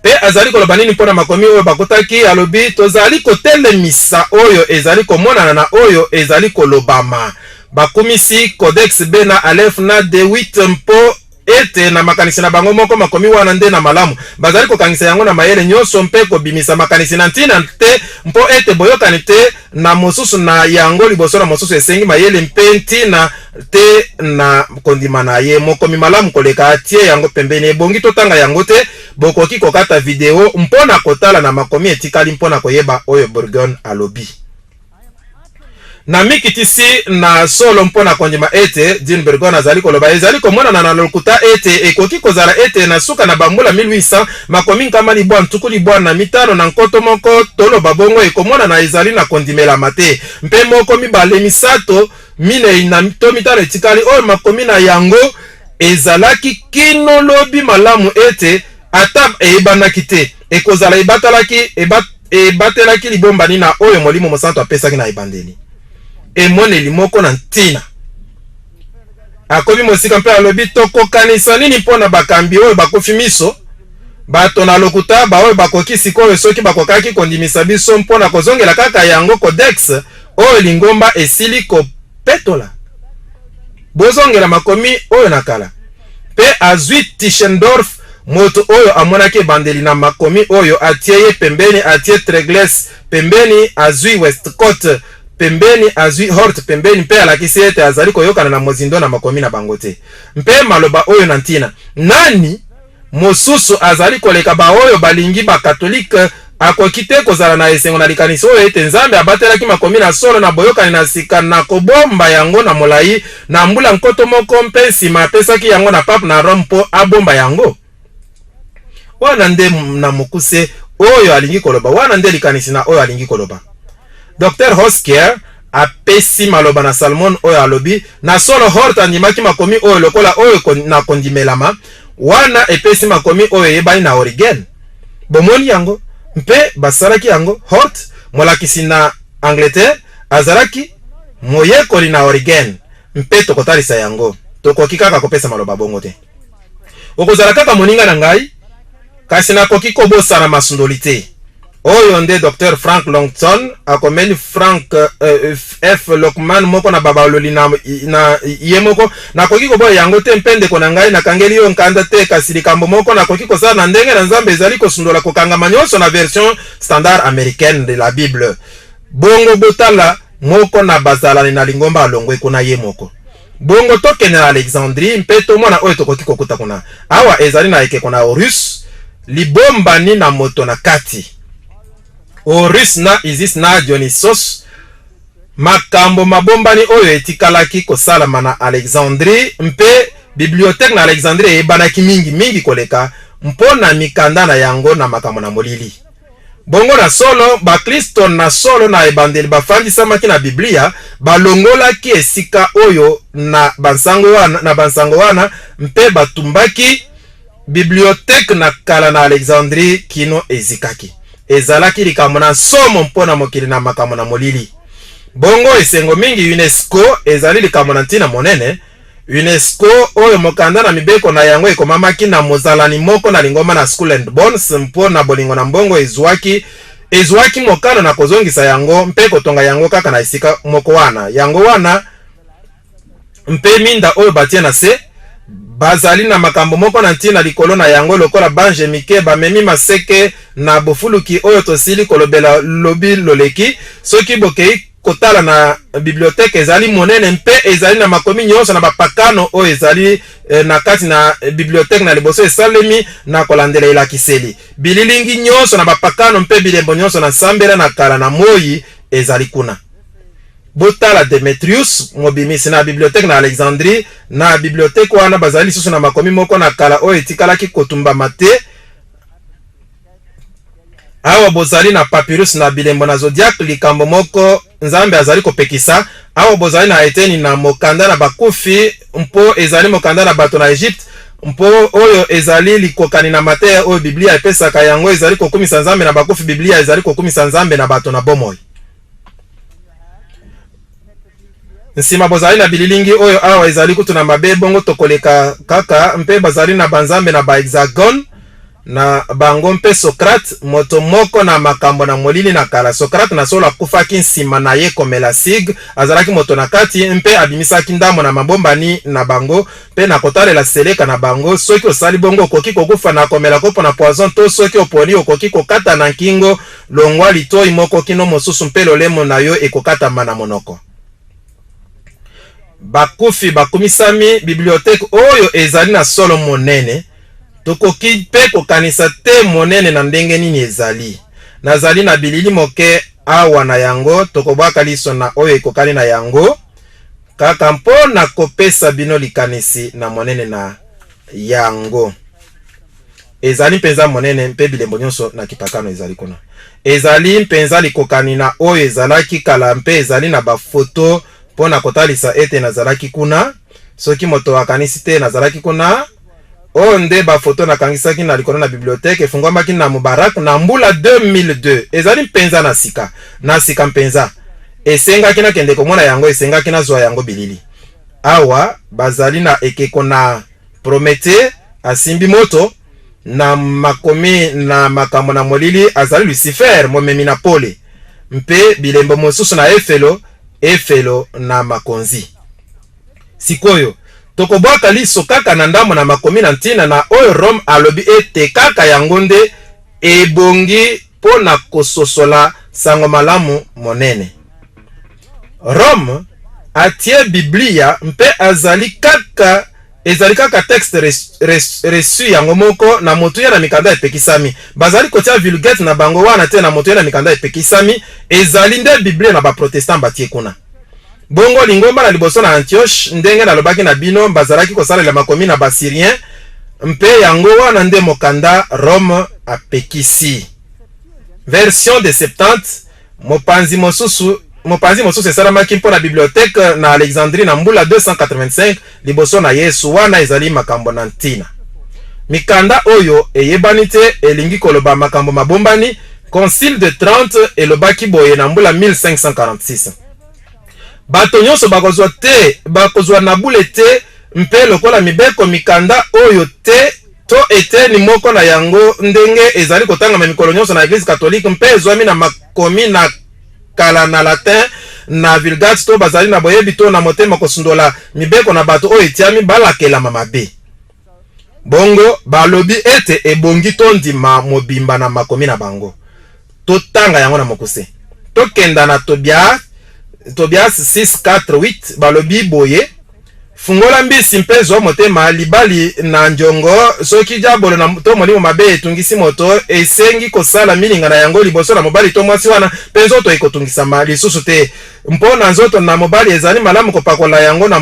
Pe azali koloba nini mpona makomi oyo bakotaki alobi tozali kotelemisa oyo ezali komonana na oyo ezali kolobama. Bakumisi Codex B na Aleph na D8 mpo ete na makanisi na bango moko makomi wana nde na malamu. Bazali kokangisa yango na mayele nyonso mpe kobimisa makanisi na ntina te mpo ete boyokani te na mosusu na yango liboso na mosusu esengi mayele mpe ntina te na kondima na ye. Mokomi malamu koleka atie yango pembeni. Ebongi totanga yango te, bokoki kokata video mpona kotala na makomi etikali mpona koyeba oyo Burgon alobi. Na mikitisi na solo mpona kondima ete Dean Burgon azali koloba ezali komona na lokuta ete ekoki kozala ete na suka na bambula 1800 makomi nkama libwa ntuku libwa na mitano na nkoto moko toloba bongo ekomona na ezali na kondimela mate mpe moko mibale misato mine na to mitano etikali oyo makomi na yango ezalaki kino lobi malamu ete ata ebanaki te ekozala ebatelaki libombani na oyo molimo mosantu apesaki na ebandeli. Emoneli moko na ntina akobi mosika mpe alobi tokokanisa nini mpona bakambi oyo bakufi miso bato na lokuta ba oyo bakoki sikoyo soki bakokaki kondimisa biso mpona kozongela kaka yango Codex oyo lingomba esili kopetola. Bozongela makomi oyo nakala pe azwi Tischendorf moto oyo amonaki ebandeli na makomi oyo atie ye pembeni, atie Tregles pembeni, azwi Westcott pembeni, azwi Hort pembeni mpe alakisi ete azali koyokana na mozindo na makomi na bango te. Mpe maloba oyo na ntina nani mosusu azali koleka ba oyo balingi ba katolike akoki te kozala na esengo na likanisi oyo ete Nzambe abatelaki makomi na solo na boyokani na sika na kobomba yango na molai na mbula nkoto moko mpe nsima apesaki yango na pape na Rome mpo abomba yango. Wana nde na mokuse oyo alingi koloba, wana nde likanisi na oyo alingi koloba. Dr. Hosker apesi maloba na Salmon oyo alobi na solo Hort andimaki makomi oyo lokola oyo na kondimelama wana epesi makomi oyo yebani na Origen. Bomoni yango mpe basalaki yango Hort molakisi na Angleterre azalaki moyekoli na Origen mpe tokotalisa yango tokoki kaka kopesa maloba bongo te. Okozala kaka moninga na ngai kasi nakoki kobosa na masundolite. Oyo nde Dr. Frank Longton akomeli Frank F. Lockman moko na babaloli na ye moko nakoki koboya yango te mpende ko na ngai nakangeli yo nkanda te kasi likambo moko nakoki kosala na ndenge na Nzambe ezali kosundola kokangama nyonso na version standard américaine de la Bible. Bongo botala moko na bazalani na lingomba alongwe kuna ye moko. Bongo tokene na Alexandrie mpe to mwana oyo tokoki kokuta kuna. Awa ezali na eke kuna Horus libombani na moto na kati. Horus na Isis na Dionysos makambo mabombani oyo etikalaki kosalama na Alexandrie mpe bibliothèque na Alexandrie ebanaki mingi koleka mpona mikanda na yango na makambo na molili. Bongo na solo bakristo na solo na ebandeli bafandisamaki na Biblia balongolaki esika oyo na bansango wana mpe batumbaki bibliothèque na kala na Alexandrie kino ezikaki. Ezalaki likambo na somo mpona mokili na makambo na molili. Bongo esengo mingi UNESCO ezali likambo na ntina monene. UNESCO oyo mokanda na mibeko na yango ekomamaki na mozalani moko na lingoma na Skull and Bones mpona bolingo na mbongo ezwaki mokano na kozongisa yango mpe kotonga yango kaka na esika moko wana. Yango wana mpe minda oyo batie na se bazali na makambo moko na ntina likolo na yango lokola bange mike bamemi maseke na bofuluki oyo tosili kolobela lobi loleki soki bokei kotala na bibliothèque ezali monene mpe ezali na makomi nyonso na bapakano oyo ezali na kati na bibliothèque na liboso esalemi na kolandela elakiseli bililingi nyonso na bapakano mpe bilembo nyonso na sambela na kala na moi ezali kuna. Botala Demetrius mobimisi na bibliothèque na Alexandrie na bibliothèque wana bazali lisusu na makomi moko na kala oyo etikalaki kotumba mate. Awa bozali na papyrus na bilembo na zodiac likambo moko Nzambe azali kopekisa. Awa bozali na eteni na mokanda na bakufi mpo ezali mokanda na bato na Egypte mpo oyo ezali likokani na mate oyo Biblia epesaka yango ezali kokumisa Nzambe na bakufi. Biblia ezali kokumisa Nzambe na bato na bomoi. nsima bozali na bililingi oyo awa ezali kutu na mabe bongo tokoleka kaka mpe bazali na banzambe na ba hexagone na bango mpe Socrate moto moko na makambo na molili na kala. Socrate na solo akufaki nsima na ye komela sig azalaki moto na kati mpe abimisaki ndamo na mabombani na bango mpe na kotalela seleka na bango. Soki osali bongo okoki kokufa na komela kopo na poison to soki oponi okoki kokata na nkingo longwa litoi moko kino mosusu mpe lolemo na yo ekokatama na monoko. Bakufi bakumisami bibliothèque oyo ezali na solo monene tokoki pe kokanisa te monene na ndenge nini ezali. Nazali na bilili moke awa na yango tokobwaka liso na oyo ekokani na yango kaka mpo na kopesa bino likanisi na monene na yango. Ezali mpenza monene mpe bilembo nyonso na kipakano ezali kuna. Ezali mpenza likokani na oyo ezalaki kala mpe ezali na bafoto mpo na kotalisa ete nazalaki kuna. Soki moto akanisi te nazalaki kuna onde bafoto nakangisaki na likolo na bibliothèque efungwamaki na Mubarak na mbula 2002. Ezali mpenza na sika mpenza. Esengaki na kende komona yango, esengaki na zwa yango bilili. Awa bazali na ekeko na Promete asimbi moto na makomi na makambo na molili azali Lucifer momemi na pole mpe bilembo mosusu na efelo na makonzi. Sikoyo tokobwaka liso kaka na ndamo na makomi na ntina na oyo Rome alobi ete kaka yango nde ebongi po na kososola sango malamu monene. Rome atie Biblia mpe ezali kaka texte reçu yango moko na motuya na mikanda epekisami. Bazali kotia Vulgate na bango wana te na motuya na mikanda epekisami ezali nde Biblia na ba protestant batie kuna. Bongo lingomba na liboso na Antioche ndenge na lobaki na bino bazalaki kosalela makomi na Basirien mpe yango wana nde mokanda Rome apekisi. Version de 70 mopanzi mosusu esalamaki mpo na bibliothèque na Alexandrie na mbula 285 liboso na Yesu wana ezali makambo na ntina. Mikanda oyo eyebani te elingi koloba makambo mabombani. Concile de 30 elobaki boye na mbula 1546. Bato nyonso bakozwa na bule te mpe lokola mibeko mikanda oyo te to eteni moko na yango ndenge ezali kotangama mikolo nyonso na Eglise catholique mpe ezwami na makomi na kala na latin na Vulgate to bazali na boyebi to na motema kosundola mibeko na bato oyo etiami balakelama mabe. Bongo balobi ete ebongi to ndima mobimba na makomi na bango. Totanga yango na mokuse. Tokenda na Tobias 6:4-8 balobi boye fungola mbisi mpe zwa motema libali na njongo soki jabolo na to molimo mabe etungisi moto esengi kosala milinga na yango liboso na mobali to mwasi wana mpe nzoto ekotungisa mali susu te mpo na nzoto na mobali ezali malamu kopakola yango na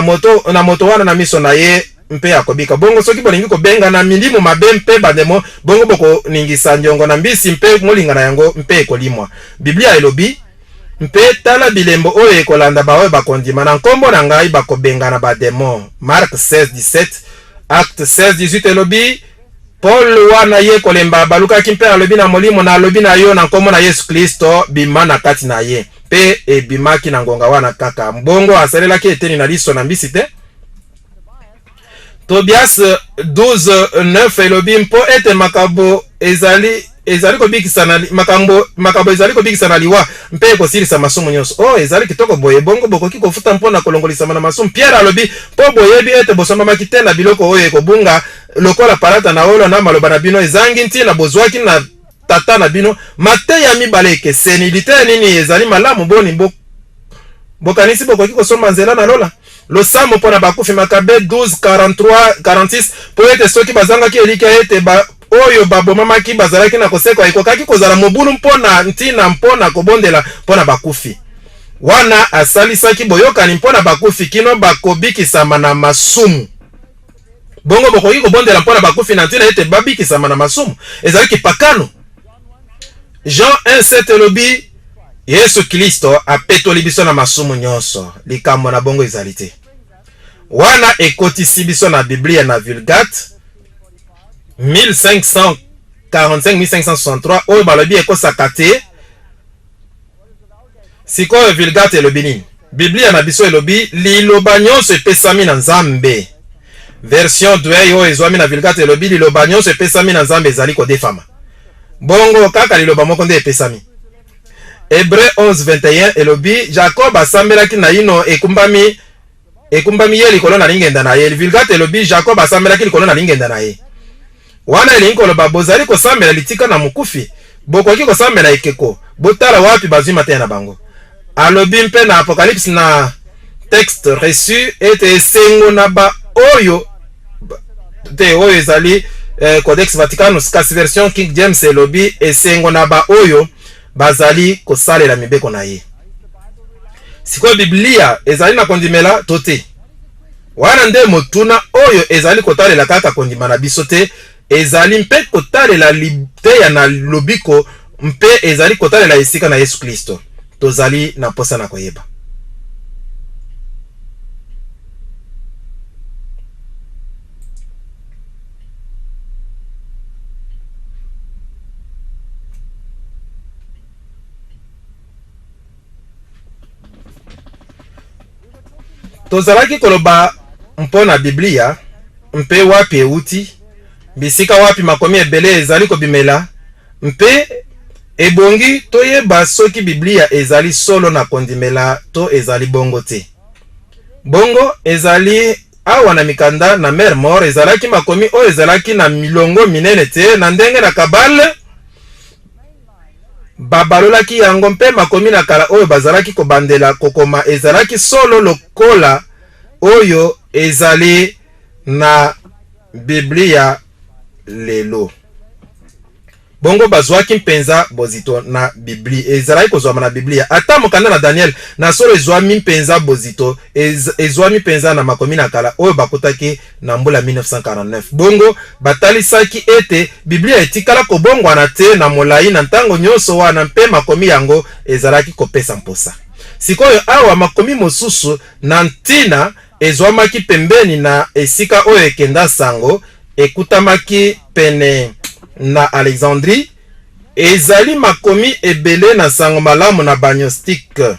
moto wana na miso na ye mpe akobika. Bongo soki bolingi kobenga na milimo mabe mpe bandemo bongo boko ningisa njongo na mbisi mpe molinga na yango mpe ekolimwa. Biblia elobi mpe tala bilembo oyo ekolanda baoyo bakondima na nkombo na ngai bakobenga na bademon. Mark 16:17. Acte 16:18 elobi Paul wana ye kolemba balukaki mpe alobi na molimo na alobi na yo na nkombo na Yesu Kristo bima na kati na ye mpe ebimaki na ngonga wana kaka. Mbongo asalelaki eteni na liso na mbisi te. Tobias 12:9 elobi mpo ete makabo ezali kobikisa na makambo ezali kobikisa na liwa mpe kosilisa masumu nyonso. Ezali kitoko boye bongo bokoki kofuta mpo na kolongolisama na masumu. Pierre alobi mpo boyebi ete bosombamaki te na biloko oyo ekobunga lokola palata na olo na maloba na bino ezangi ntina bozwaki na tata na bino. Mateya mibale ekeseni lite nini ezali malamu boni bokanisi bokoki kosomba nzela na lola. Losambo mpo na bakufi Makabe 12:43-46 po ete soki bazangaki elika ete oyo babomamaki bazalaki na koseka ekokaki kozala mobulu mpona ntina mpona kobondela mpona bakufi. Wana asalisaki boyokani mpona bakufi kino bakobikisama na masumu. Bongo bokoki kobondela mpona bakufi na ntina ete babikisama na masumu. Ezalaki pakano. Jean 1:7 elobi Yesu Kristo apetoli biso na masumu nyonso. Likambo na bongo ezali te. Wana ekotisi biso na Biblia na Vulgate 1545-1563 oyo balobi ekosaka te. Sikoyo Vulgate elobi nini? Biblia na biso elobi liloba nyonso epesami na Nzambe. Version Douay oyo ezwami na Vulgate elobi liloba nyonso epesami na Nzambe ezali kodefama. Bongo kaka liloba moko nde epesami. Hébreu 11:21 elobi Jacob asambelaki na ino ekumbami ye likolo na lingenda na ye. Vulgate elobi Jacob asambelaki likolo na lingenda na ye. Wana elingi koloba bozali kosambela litika na mukufi, bokoki kosambela ekeko, botala wapi bazwi mateya na bango. Alobi mpe na Apocalypse na texte reçu ete esengo na ba oyo te oyo ezali Codex Vaticanus kasi version King James elobi esengo na ba oyo bazali kosalela mibeko na ye. Sikoyo Biblia ezali na kondimela tote. Wana nde motuna oyo ezali kotalela kaka kondima na biso te, ezali mpe kotalela liteya na lobiko mpe ezali kotalela esika na Yesu Kristo. Tozali na posa na koyeba. Tozalaki koloba mpona Biblia mpe wapi euti, bisika wapi makomi ebele ezali kobimela, mpe ebongi toyeba soki Biblia ezali solo na kondimela to ezali bongo te. Bongo ezali awa na mikanda na mer mort ezalaki makomi oyo ezalaki na milongo minene te na ndenge na kabale babalolaki yango mpe makomi na kala oyo bazalaki kobandela kokoma ezalaki solo lokola oyo ezali na Biblia lelo. Bongo bazwaki mpenza bozito na Biblia ezalaki kozwama na Biblia. Ata mokanda na Daniel na solo ezwami mpenza bozito ezwami mpenza na makomi na kala oyo bakotaki na mbula 1949. Bongo batalisaki ete Biblia etikala kobongwana te na molai na ntango nyonso wana mpe makomi yango ezalaki kopesa mposa. Sikoyo awa makomi mosusu na ntina ezwamaki pembeni na esika oyo ekenda sango ekutamaki pene na Alexandrie, ezali makomi ebele na sango malamu na bagnostique.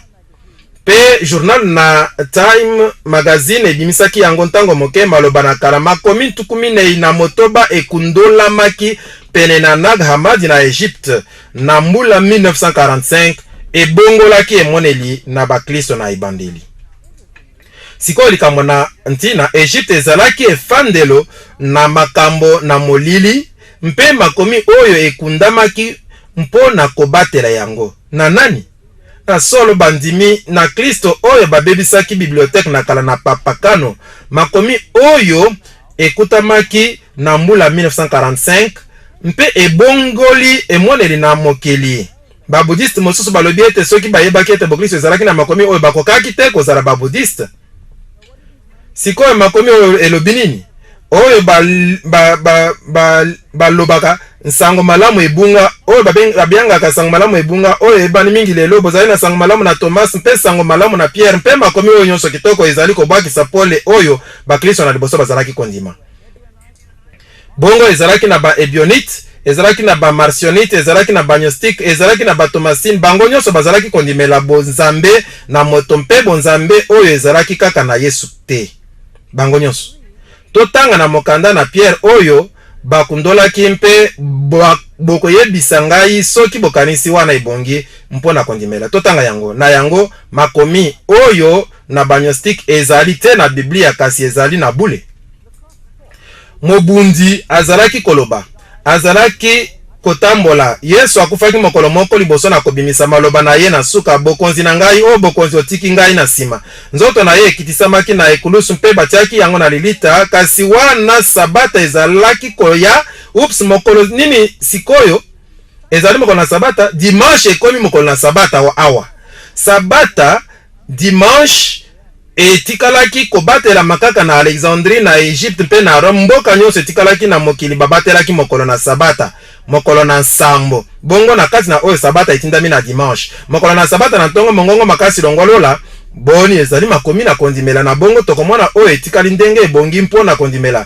Pe journal na Time magazine ebimisaki yango ntango moke maloba na kala makomi 14 na motoba ekundolamaki pene na Nag Hammadi na Egypte na mbula 1945 ebongolaki emoneli na bakristo na ebandeli. Sikoyo likambo na ntina Egypte ezalaki efandelo na makambo na molili mpe makomi oyo ekundamaki mpona kobatela yango. Na nani? Na solo bandimi na Kristo oyo babebisaki bibliothèque na kala na papakano. Makomi oyo ekutamaki na mbula 1945 mpe ebongoli emoneli na mokeli. Babudiste mosusu balobi ete soki bayebaki ete bokristo ezalaki na makomi oyo bakokaki te kozala babudiste. Sikoyo makomi oyo elobi nini? Oyo balobaka nsango malamu ebunga oyo babengaka sango malamu ebunga oyo ebani mingi lelo bozali na sango malamu na Thomas mpe sango malamu na Pierre mpe makomi oyo nyonso kitoko ezali kobwakisa pole oyo bakristo na liboso bazalaki kondima. Bongo ezalaki na ba Ebionite, ezalaki na ba Marcionite, ezalaki na ba Gnostique, ezalaki na ba Thomasine, bango nyonso bazalaki kondimela bonzambe na moto mpe bonzambe oyo ezalaki kaka na Yesu te. Bango nyonso. Totanga na mokanda na Pierre oyo bakundolaki mpe bokoyebisa ngai soki bokanisi wana ebongi mpona kondimela. Totanga yango. Na yango makomi oyo na bagnostique ezali te na Biblia kasi ezali na bule. Mobundi azalaki koloba, azalaki kotambola. Yesu akufaki mokolo moko liboso na kobimisa maloba na ye na suka bokonzi na ngai o bokonzi otiki ngai na sima. Nzoto na ye ekitisamaki na ekulusu mpe batiaki yango na lilita kasi wana sabata ezalaki koya. Mokolo nini sikoyo ezali mokolo na sabata? Dimanche ekomi mokolo na sabata wa awa. Sabata dimanche etikalaki kobatela makaka na Alexandrie na Egypte mpe na Rome. Mboka nyonso etikalaki na mokili babatelaki mokolo na sabata, mokolo na nsambo. Bongo na kati na oyo sabata etindami na dimanche. Mokolo na sabata na ntongo mongongo makasi longolola boni ezali makomi na kondimela na bongo tokomona oyo etikali ndenge ebongi mpona kondimela.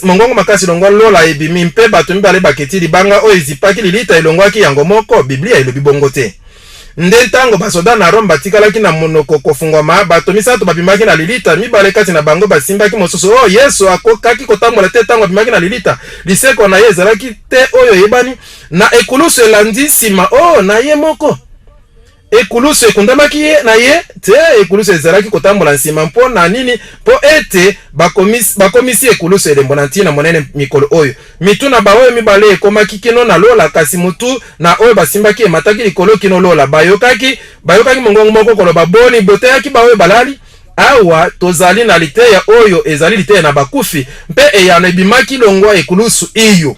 Mongongo makasi longolola ebimi mpe bato mibale baketi libanga oyo ezipaki lilita elongwaki yango moko. Biblia elobi bongo te. nde ntango basoda na Rome batikalaki na monoko kofungwama bato misato babimaki na lilita mibale kati na bango basimbaki mosusu oh Yesu akokaki kotambola te ntango babimaki na lilita liseko na ye ezalaki te oyo yebani na ekulusu elandi nsima oh na ye moko ekulusu ekundamaki ye na ye te ekulusu ezalaki kotambola nsima mpo na nini po ete bakomisi ekulusu elembo na ntina monene mikolo oyo mituna baoyo mibale ekomaki kino na lola kasi mutu na oyo basimbaki emataki likolo kino lola bayokaki mongongo moko koloba boni boteyaki baoyo balali awa tozali na liteya oyo ezali liteya na bakufi mpe eyano ebimaki longwa ekulusu iyo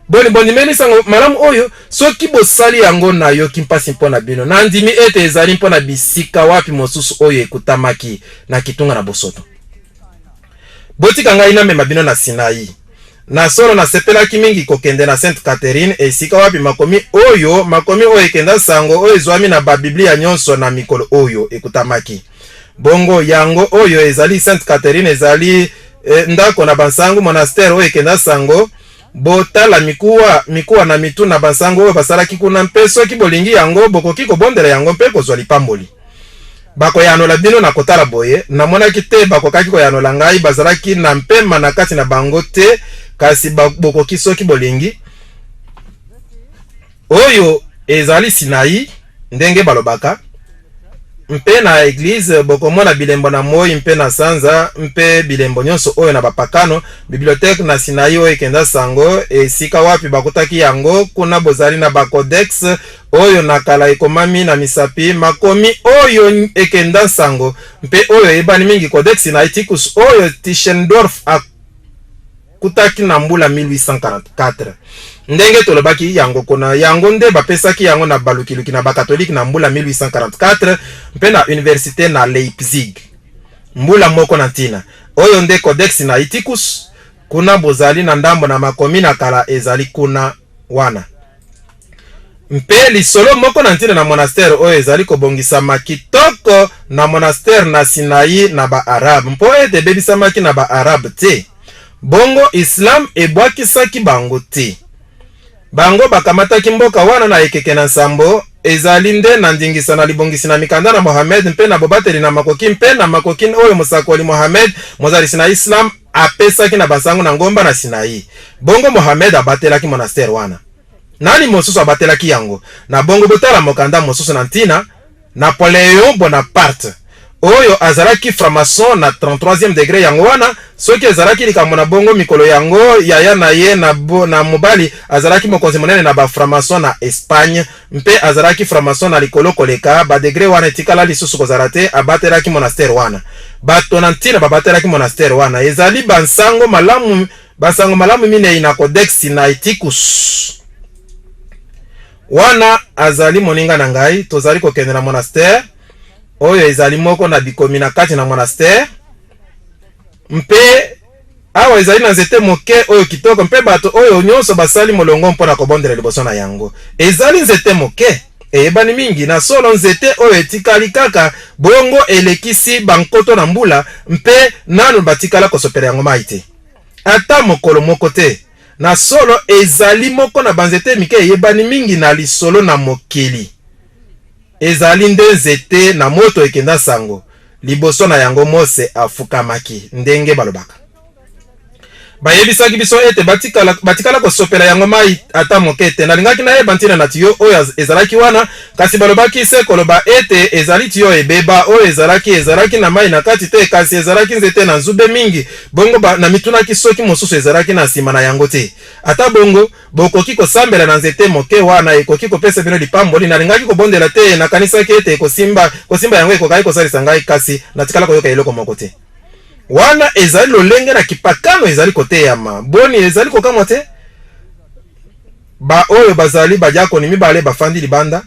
boni meni sango malamu oyo soki bosali yango na yo kimpasi mpona bino na ndimi ete ezali mpona bisika wapi mosusu oyo ekutamaki na kitunga na bosoto botika ngai na mema bino na Sinai na solo na sepelaki mingi kokende na Sainte Catherine esika wapi makomi oyo ekenda sango oyo ezwami na babiblia nyonso na mikolo oyo ekutamaki bongo yango oyo ezali Sainte Catherine ezali ndako na bansango monastère oyo ekenda sango botala mikuwa na mitu na bansango oyo basalaki kuna mpe soki bolingi yango bokoki kobondela yango mpe kozwa lipamboli bakoyanola bino na kotala boye namonaki te bakokaki koyanola ngai bazalaki na mpema na kati na bango te kasi bokoki soki bolingi oyo ezali Sinai ndenge balobaka mpe na eglise bokomona bilembo na moi mpe na sanza mpe bilembo nyonso oyo na bapakano bibliothèque na Sinai oyo ekenda sango esika wapi bakutaki yango kuna bozali na bacodex oyo na kala ekomami na misapi makomi oyo ekenda sango mpe oyo ebani mingi codex na Etikus oyo Tischendorf akutaki na mbula 1844 ndenge tolobaki yango kona yango nde bapesaki yango na balukiluki na bakatolike na mbula 1844 mpe na université na Leipzig mbula moko na ntina oyo nde codex na Etikus kuna bozali na ndambo na makomi na kala ezali kuna wana mpe lisolo moko na ntina na monastère oyo ezali kobongisama kitoko na monastère na Sinai na ba-Arabe mpo ete bebisamaki na ba-Arabe te bongo Islam ebwakisaki bango te bango bakamataki mboka wana na ekeke na nsambo ezali nde na ndingisa na libongisi na mikanda na Mohamed mpe na bobateli na makoki mpe na makoki oyo mosakoli Mohamed mozalisi na Islam apesaki na basango na ngomba na Sinai bongo Mohamed abatelaki monastère wana nani mosusu abatelaki yango na bongo botala mokanda mosusu na ntina Napoléon Bonaparte oyo azalaki franc-maçon na 33e degré yango wana soki ezalaki likambo na bongo mikolo yango yaya na ye na mobali azalaki mokonzi monene na ba franc-maçon na Espagne mpe azalaki franc-maçon na likolo koleka ba degré wana etikala lisusu kozala te abatelaki monastère wana bato na ntina babatelaki monastère wana ezali basango malamu minei na codex na Etikus wana azali moninga na ngai tozali kokende na monastère oyo ezali moko na bikomi na kati na monastère mpe awa ezali na nzete moke oyo kitoko mpe bato oyo nyonso basali molongo mpona kobondela liboso na yango ezali nzete moke eyebani mingi na solo nzete oyo etikali kaka bongo elekisi bankoto na mbula mpe nanu batikala kosopela yango mai te ata mokolo moko te na solo ezali moko na banzete mike eyebani mingi na lisolo na mokili ezali nde nzete na moto ekenda sango liboso na yango Mose afukamaki ndenge balobaka bayebisaki biso ete batikala kosopela yango mai ata moke te nalingaki nayeba ntina na tiyo oyo ezalaki wana kasi balobaki se koloba ete ezali tiyo ebeba oyo ezalaki na mai na kati te kasi ezalaki nzete na nzube mingi bongo na mitunaki soki mosusu ezalaki na nsima na yango te ata bongo bokoki kosambela na nzete moke wana ekoki kopesa bino lipamboli nalingaki kobondela te nakanisaki ete kosimba yango ekokaki kosalisa ngai kasi natikala koyoka eloko moko te wana ezali lolenge na kipakano ezali koteyama boni ezali kokamwa te ba oyo bazali badiakoni mibale bafandi libanda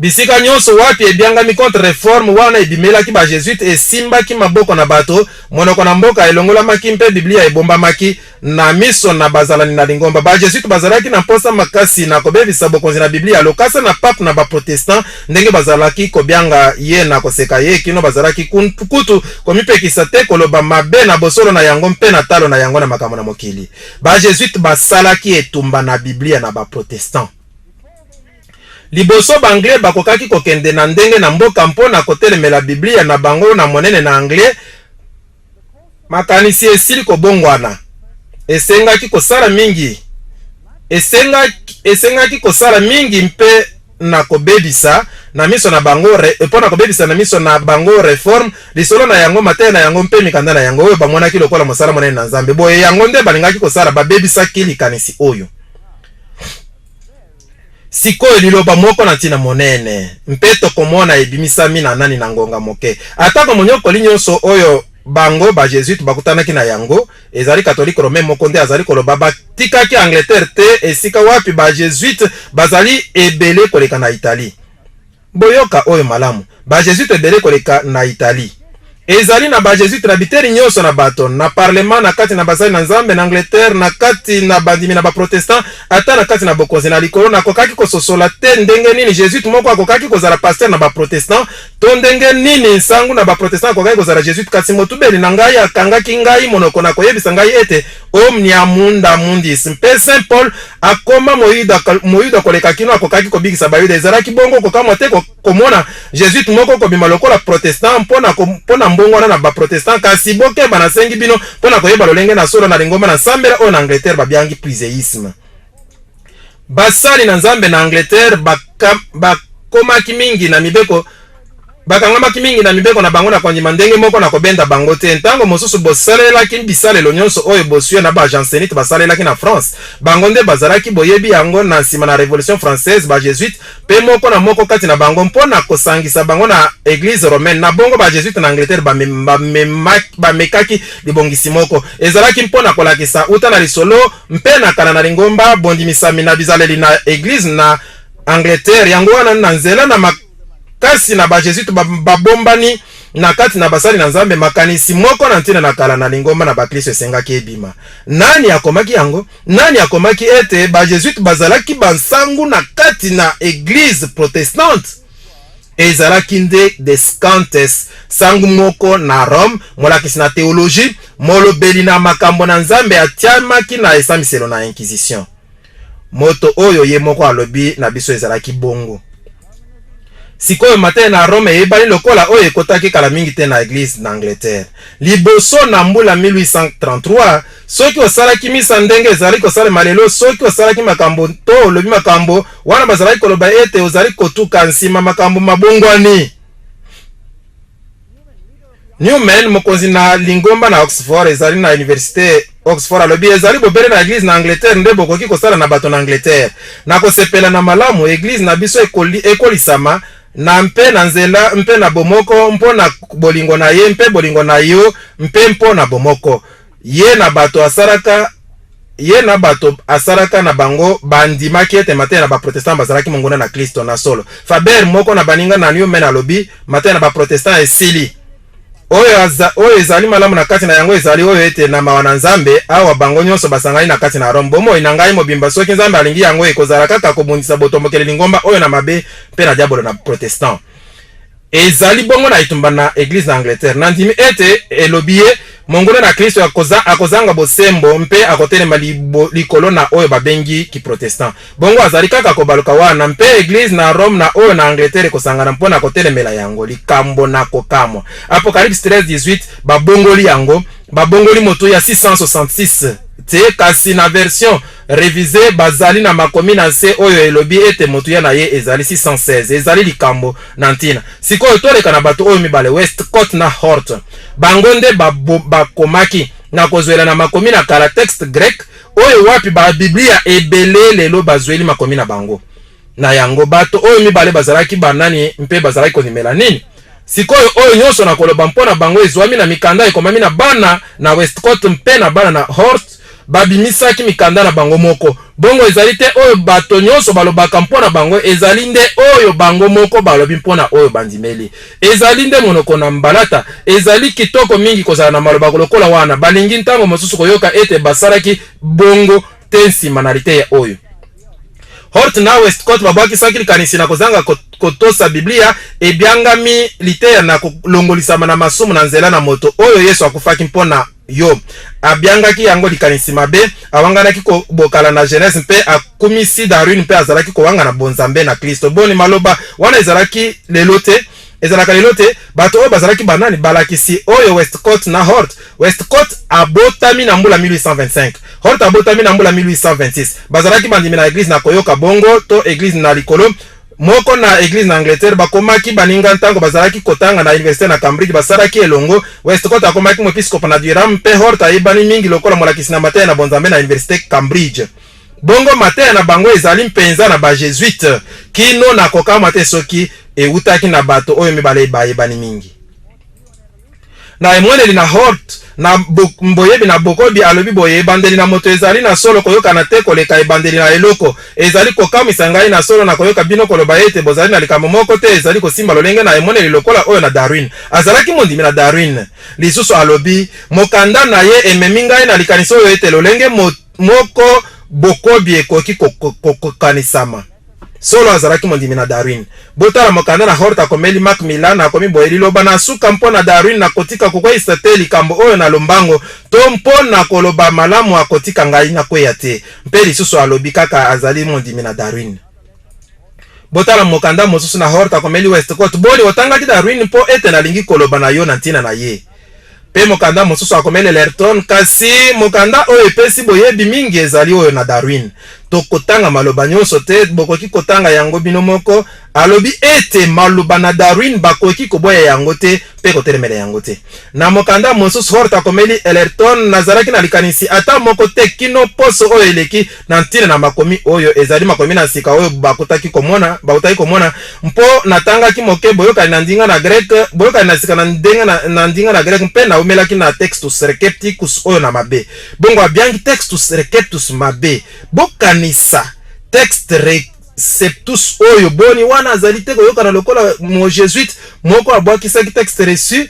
bisika nyonso wapi ebyangami contre réforme wana ebimelaki ba jésuite esimbaki maboko na bato monoko na mboka elongolamaki mpe biblia ebombamaki na miso na bazalani na lingomba ba jésuite bazalaki na mposa makasi na kobebisa bokonzi na biblia lokasa na pape na ba protestant ndenge bazalaki kobyanga ye na koseka ye kino bazalaki kutu komipekisa te koloba mabe na bosolo na yango mpe na talo na yango na makambo na mokili ba jésuite basalaki etumba na biblia na ba protestant liboso banglais bakokaki kokende na ndenge na mboka mpona kotelemela Biblia na bango na monene na anglais, makanisi esili kobongwana. Esengaki kosala mingi. Esengaki kosala mingi mpe na kobebisa na miso na bango mpona kobebisa na miso na bango reforme lisolo na yango matela na yango mpe mikanda na yango oyo bamonaki lokola mosala monene na Nzambe. Boye yango nde balingaki kosala, babebisaki likanisi oyo. Sikoyo liloba moko na ntina monene mpe tokomona ebimisami na nani na ngonga moke. Atako monyokoli nyonso oyo bango ba Jésuite bakutanaki na yango, ezali catholique romain moko nde azali koloba batikaki Angleterre te, esika wapi ba Jésuite bazali ebele koleka na Italie. Boyoka oyo malamu, ba Jésuite ebele koleka na Italie. Ezali na ba Jésuite na biteri nyonso na bato, na parlement na kati na basali na Nzambe na Angleterre, na kati na bandimi na ba protestant, ata na kati na bokonzi na likolo na kokaki kososola te ndenge nini Jésuite moko akokaki kozala pasteur na ba protestant, to ndenge nini nsangu na ba protestant akokaki kozala Jésuite. Kasi motubeli na ngai akangaki ngai monoko na koyebisa ngai ete omnia munda mundis. Mpe Saint Paul akoma moyuda koleka kino akokaki kobikisa bayuda. Ezalaki bongo kokamwa te komona Jésuite moko kobima lokola protestant mpona mbongwana na ba protestant, kasi boke banasengi bino mpona koyeba lolenge na solo na lingomba na Sambela o na Angleterre babiangi pliséisme. Basali na Nzambe na Angleterre bakomaki mingi na mibeko, bakangamaki mingi na mibeko na bango na kondima ndenge moko na kobenda bango te. Ntango mosusu bosalelaki bisalelo nyonso oyo bosue na ba jansénite basalelaki na France, bango nde bazalaki boyebi yango na nsima na Révolution française. Ba Jésuite pe moko na moko kati na bango mpona kosangisa bango na Église romaine na bongo ba Jésuite na Angleterre bamekaki libongisi moko. Ezalaki mpona kolakisa uta na lisolo mpe na kala na lingomba bondimisami na bizaleli na Église na Angleterre. Yango wana na nzela na kasi na ba Jésuite babombani na kati na basali na Nzambe, makanisi moko na ntina na kala na lingomba na bakristo esengaki ebima. Nani akomaki yango? Nani akomaki ete ba Jésuite bazalaki bansangu na kati na Église protestante? Ezalaki nde Descantes, sangu moko na Rome, molakisi na théologie, molobeli na makambo na Nzambe atiamaki na esamiselo na Inquisition. Moto oyo ye moko alobi na biso ezalaki bongo. Sikoyo matene na Rome ebali lokola oyo ekotaki kala mingi te na Église na Angleterre. Liboso na mbula 1833, soki osalaki misa ndenge ezali kosalema lelo, soki osalaki makambo to olobi makambo wana bazalaki koloba ete ozali kotuka nsima makambo mabongwani. Newman mokonzi na lingomba na Oxford, ezali na université Oxford, alobi ezali bobele na Église na Angleterre nde bokoki kosala na bato na Angleterre. Na kosepela na malamu Église na biso ekolisama na mpe na nzela mpe na bomoko mpona bolingo na ye mpe bolingo na yo mpe mpona bomoko. Ye na bato asaraka na bango bandimaki ete matene na ba protestant bazalaki mongona na Kristo na solo. Faber moko na baninga na Newman alobi matene na ba protestant esili. Oyo ezali malamu na kati na yango ezali oyo ete na mawana Nzambe awa bango nyonso basangani na kati na Rome. Bomo ina ngai mobimba soki Nzambe alingi yango ekozala kaka kobundisa botombokeli lingomba oyo na mabe mpe na diabolo na protestant. Ezali bongo na itumba na Église na Angleterre. Nandimi ete elobie mongona na Kristo akozanga bosembo mpe akotelema likolo na oyo babengi ki protestant. Bongo azali kaka kobaluka wana mpe Église na Rome na oyo na Angleterre kosangana mpona kotelemela yango likambo na kokamwa. Apocalypse 13:18 babongoli yango, babongoli moto ya 666 te, kasi na version révisée bazali na makomi na se oyo elobi ete moto ya na ye ezali 616. Ezali likambo na ntina. Sikoyo toleka na bato oyo mibale Westcott na Hort, bango nde bakomaki na kozwela na makomi na kala texte grec oyo wapi ba Biblia ebele lelo bazweli makomi na bango. Na yango bato oyo mibale bazalaki banani mpe bazalaki konimela nini? Sikoyo oyo nyonso na koloba mpona bango ezwami na mikanda ekomami na bana na Westcott mpe na bana na Hort babimisaki mikanda na bango moko. Bongo ezali te oyo bato nyonso balobaka mpona bango, ezali nde oyo bango moko balobi mpona oyo bandimeli. Ezali nde monoko na mbalata, ezali kitoko mingi kozala na maloba lokola wana. Balingi ntango mosusu koyoka ete basalaki bongo te nsima na lite ya oyo. Hort na Westcott babwakisaki likanisi na kozanga kotosa Biblia ebyangami lite na kolongolisama na masumu na nzela na moto oyo Yesu akufaki mpona yo abiangaki yango likanisi mabe awanganaki ko bokala na jeunesse mpe akumisi Darwin mpe azalaki ko wanga na bonzambe na Kristo. Boni maloba wana ezalaki lelote ezalaka lelote bato oyo bazalaki banani balakisi oyo Westcott na Hort. Westcott abotami na mbula 1825, Hort abotami na mbula 1826. Bazalaki bandimi na église na koyoka bongo to église na likolo moko na église na Angleterre bakomaki baninga ntango bazalaki kotanga na université na Cambridge basalaki elongo. Westcott akomaki mwepiskope na Durham mpe Hort ayebani mingi lokola molakisi na mateya na bonzambe na université Cambridge. Bongo mateya na bango ezali mpenza na ba Jésuite kino na kokama te soki eutaki na bato oyo mibale bayebani mingi. Na emweneli na Hort na mboyebi na bokobi alobi boye ebandeli na moto ezali na solo koyoka na te koleka ebandeli na eloko ezali kokamisa ngai na solo na koyoka bino koloba ete bozali na likambo moko te ezali kosimba lolenge na emweneli lokola oyo na Darwin. Azalaki mondimi na Darwin. Lisusu alobi mokanda na ye ememi ngai na likanisi oyo ete lolenge moko bokobi ekoki kokanisama. Solo azalaki mondimi na Darwin. Botala mokanda na Hort akomeli Macmillan akomi boyeli loba na suka mpo na Darwin na kotika kokweyisa te likambo oyo na lombango to mpo na koloba malamu akotika ngai na kweya te. Mpe lisusu alobi kaka azali mondimi na Darwin. Botala mokanda mosusu na Hort akomeli Westcott boni otangaki Darwin mpo ete nalingi koloba na yo na ntina na ye. Pe mokanda mosusu akomeli Lerton kasi mokanda oyo epesi boyebi mingi ezali oyo na Darwin. Tokotanga maloba nyonso te bokoki kotanga yango bino moko alobi ete maloba na Darwin bakoki koboya yango te pe kotelemela yango te. Na mokanda mosusu Hort akomeli Lerton nazalaki na likanisi ata moko te kino poso oyo eleki na ntina na makomi oyo ezali makomi na sika oyo bakutaki komona mpo natangaki moke boyokani na ndinga na grek boyokani na sika na ndenga na ndinga na grek mpe na umelaki na Textus Receptus oyo na mabe. Bongo abiangi Textus Receptus mabe bokanisa Texte Receptus oyo boni wana azali te koyoka na lokola mo Jésuite moko abwakisaki texte reçu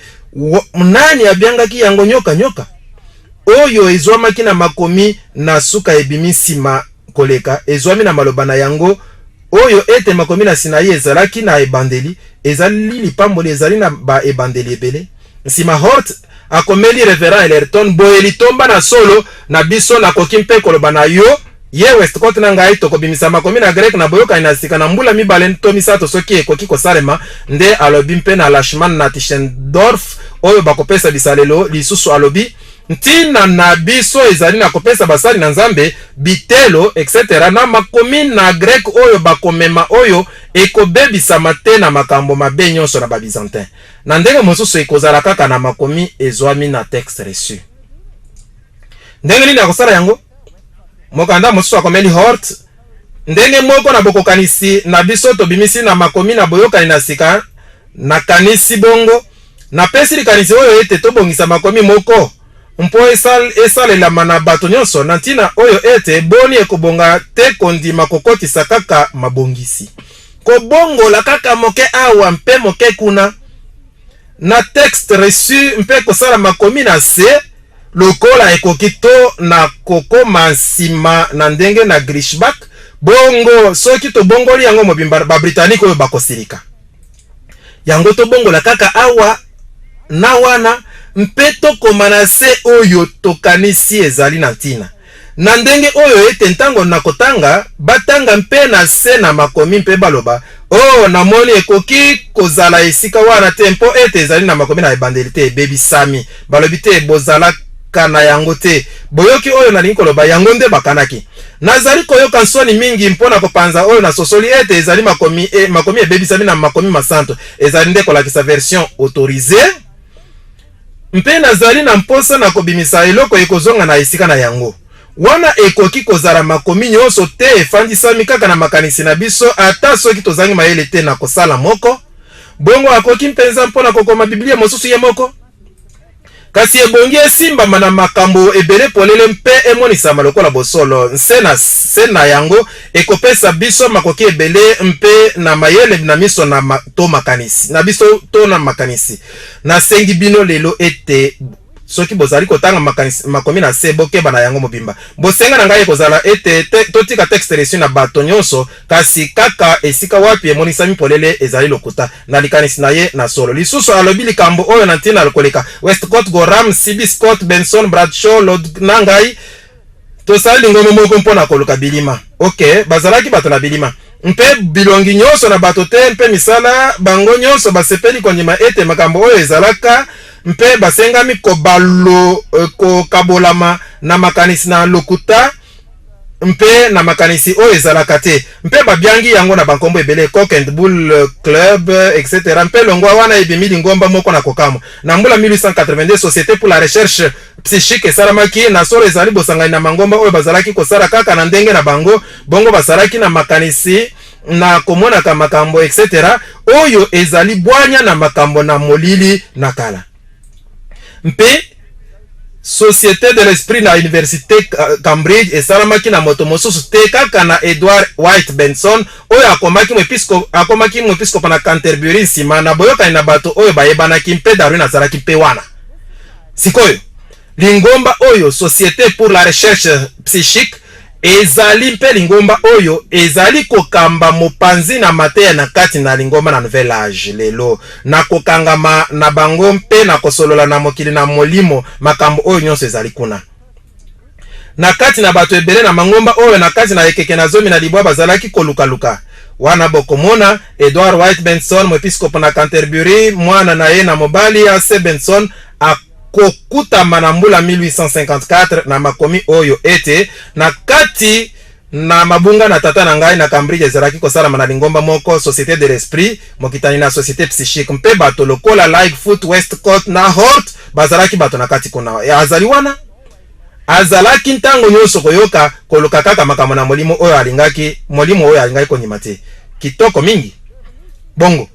nani abiangaki yango nyoka oyo ezwamaki na makomi na suka ebimisima koleka ezwami na maloba na yango oyo ete makomi na Sinayi ezalaki na ebandeli ezali lipamboli ezali na ba ebandeli ebele. Nsima Hort akomeli Reverend Ellerton boyeli tomba na solo na biso na koki mpe koloba na yo ye Westcott na ngai tokobimisa makomi na grek na boyoka na sika na mbula mibale to misato soki ekoki kosalema nde alobi mpe na Lachman na Tischendorf oyo bakopesa bisalelo lisusu alobi ntina na biso ezali na kopesa basali na Nzambe bitelo etc. na makomi na grek oyo bakomema oyo ekobebisama te na makambo mabe nyonso na babizantin. Na ndenge mosusu ekozala kaka na makomi ezwami na texte reçu. Ndenge nini akosala yango? Mokanda mosusu akomeli Hort ndenge moko na bokokanisi na biso tobimisi na makomi na boyokani na sika na kanisi bongo na pesi likanisi oyo ete tobongisa makomi moko mpo esalelama na bato nyonso na ntina oyo ete boni ekobonga te kondima kokotisa kaka mabongisi kobongola kaka moke awa mpe moke kuna na texte reçu mpe kosala makomi na se lokola ekoki to na kokoma nsima na ndenge na Grishbach bongo soki to bongoli yango mobimba ba Britannique oyo bakosilika yango to bongola kaka awa na wana mpe to komana se oyo tokanisi ezali na ntina na ndenge oyo ete ntango na kotanga batanga mpe na se na makomi mpe baloba oh namoni ekoki kozala esika wana te mpo ete ezali na makomi na ebandeli te ebebisami balobi te bozala kana yango te boyoki oyo nalingi koloba yango nde bakanaki nazali koyoka nsoni mingi mpona kopanza oyo na sosoli ete ezali makomi ebebisami na makomi masanto ezali nde kolakisa version autorisée mpe nazali na mposa na kobimisa eloko ekozonga na esika na yango wana ekoki kozala makomi nyonso te efandisami kaka na makanisi na biso ata soki tozangi mayele te na kosala moko bongo akoki mpenza mpona kokoma Biblia mosusu ye moko kasi ebongi esimbama na makambo ebele polele mpe emonisama lokola bosolo nse na yango ekopesa biso makoki ebele mpe na mayele na miso na to makanisi na biso to na makanisi na sengi bino lelo ete soki bozali kotanga makomi na se bokeba na yango mobimba. Bosenga na ngai kozala ete totika texte reçu na bato nyonso kasi kaka esika wapi emonisami polele ezali lokuta na likanisi na ye na solo. Lisusu alobi likambo oyo na ntina lokoleka Westcott Gorham CB Scott Benson Bradshaw Lord nangai tosali ngombe moko mpona koluka bilima. Ok, bazalaki bato na bilima. Mpe bilongi nyonso na bato te mpe misala bango nyonso basepeli kondima ete makambo oyo ezalaka mpe basengami kokabolama na makanisi na lokuta mpe na makanisi oyo ezalaka te. Mpe babiangi yango na bankombo ebele Cock and Bull Club etc. Mpe longwa wana ebimi lingomba moko na kokamo. Na mbula 1882 Société pour la recherche psychique esalamaki na solo ezali bosangani na mangomba oyo bazalaki kosala kaka na ndenge na bango bongo basalaki na makanisi na komonaka makambo etc. Oyo ezali bwanya na makambo na molili na kala. Mpe Société de l'Esprit na Université Cambridge esalamaki na moto mosusu te kaka na Edward White Benson oyo akomaki mwepiskopa na Canterbury nsima na boyokani na bato oyo bayebanaki mpe Darwin azalaki mpe wana. Sikoyo lingomba oyo Société pour la recherche psychique ezali mpe lingomba oyo ezali kokamba mopanzi na mateya na kati na lingomba na nouvel âge lelo na kokangama na bango mpe na kosolola na mokili na molimo makambo oyo nyonso ezali kuna na kati na bato ebele na mangomba oyo na kati na ekeke na zomi na libwa bazalaki kolukaluka wana bokomona Edward White Benson mwepiskopo na Canterbury mwana na ye na mobali A.C. Benson kokutama na mbula 1854 na makomi oyo ete na kati na mabunga na tata na ngai na Cambridge ezalaki kosalama na lingomba moko Société de l'Esprit mokitani na Société Psychique mpe bato lokola Lightfoot Westcott na Hort bazalaki bato na kati kuna azali wana azalaki ntango nyonso koyoka koluka kaka makambo na molimo oyo alingaki konyima te kitoko mingi bongo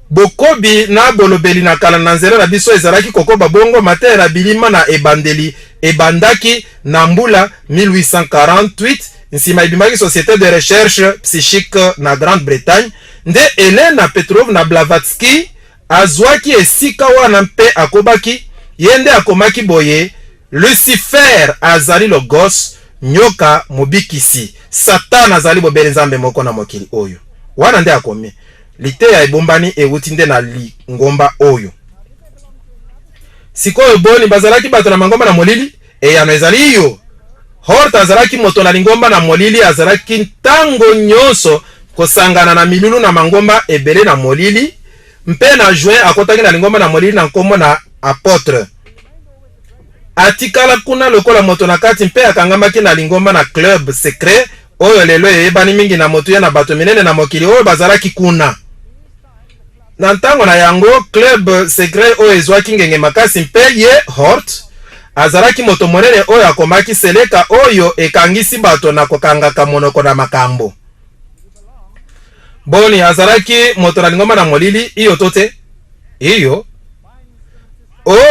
bokobi na bolobeli na kala na nzela na biso ezalaki kokoba bongo mateya na bilima na ebandeli ebandaki na mbula 1848 nsima ebimaki Société de recherche psychique na Grande-Bretagne nde Helena Petrovna Blavatsky azwaki esika wana mpe akobaki yende akomaki boye Lucifer azali logos nyoka mobikisi Satan azali bobele nzambe moko na mokili oyo wana nde akomi lite ya ebombani ewuti nde na lingomba oyo sikoyo boni bazalaki bato na mangomba na molili eyano ezali iyo Hort azalaki moto na lingomba na molili azalaki ntango nyonso kosangana na milulu na mangomba ebele na molili mpe na juin akotaki na lingomba na molili na nkombo na apôtre atikala kuna lokola moto na kati mpe akangamaki na lingomba na club secret oyo lelo eyebani mingi na moto ya na bato minene na mokili oyo bazalaki kuna na ntango na yango club secret oyo ezwaki ngenge makasi mpe ye Hort azalaki moto monene oyo akomaki seleka oyo ekangisi bato na kokangaka monoko na makambo boni azalaki moto na lingomba na molili iyo tote iyo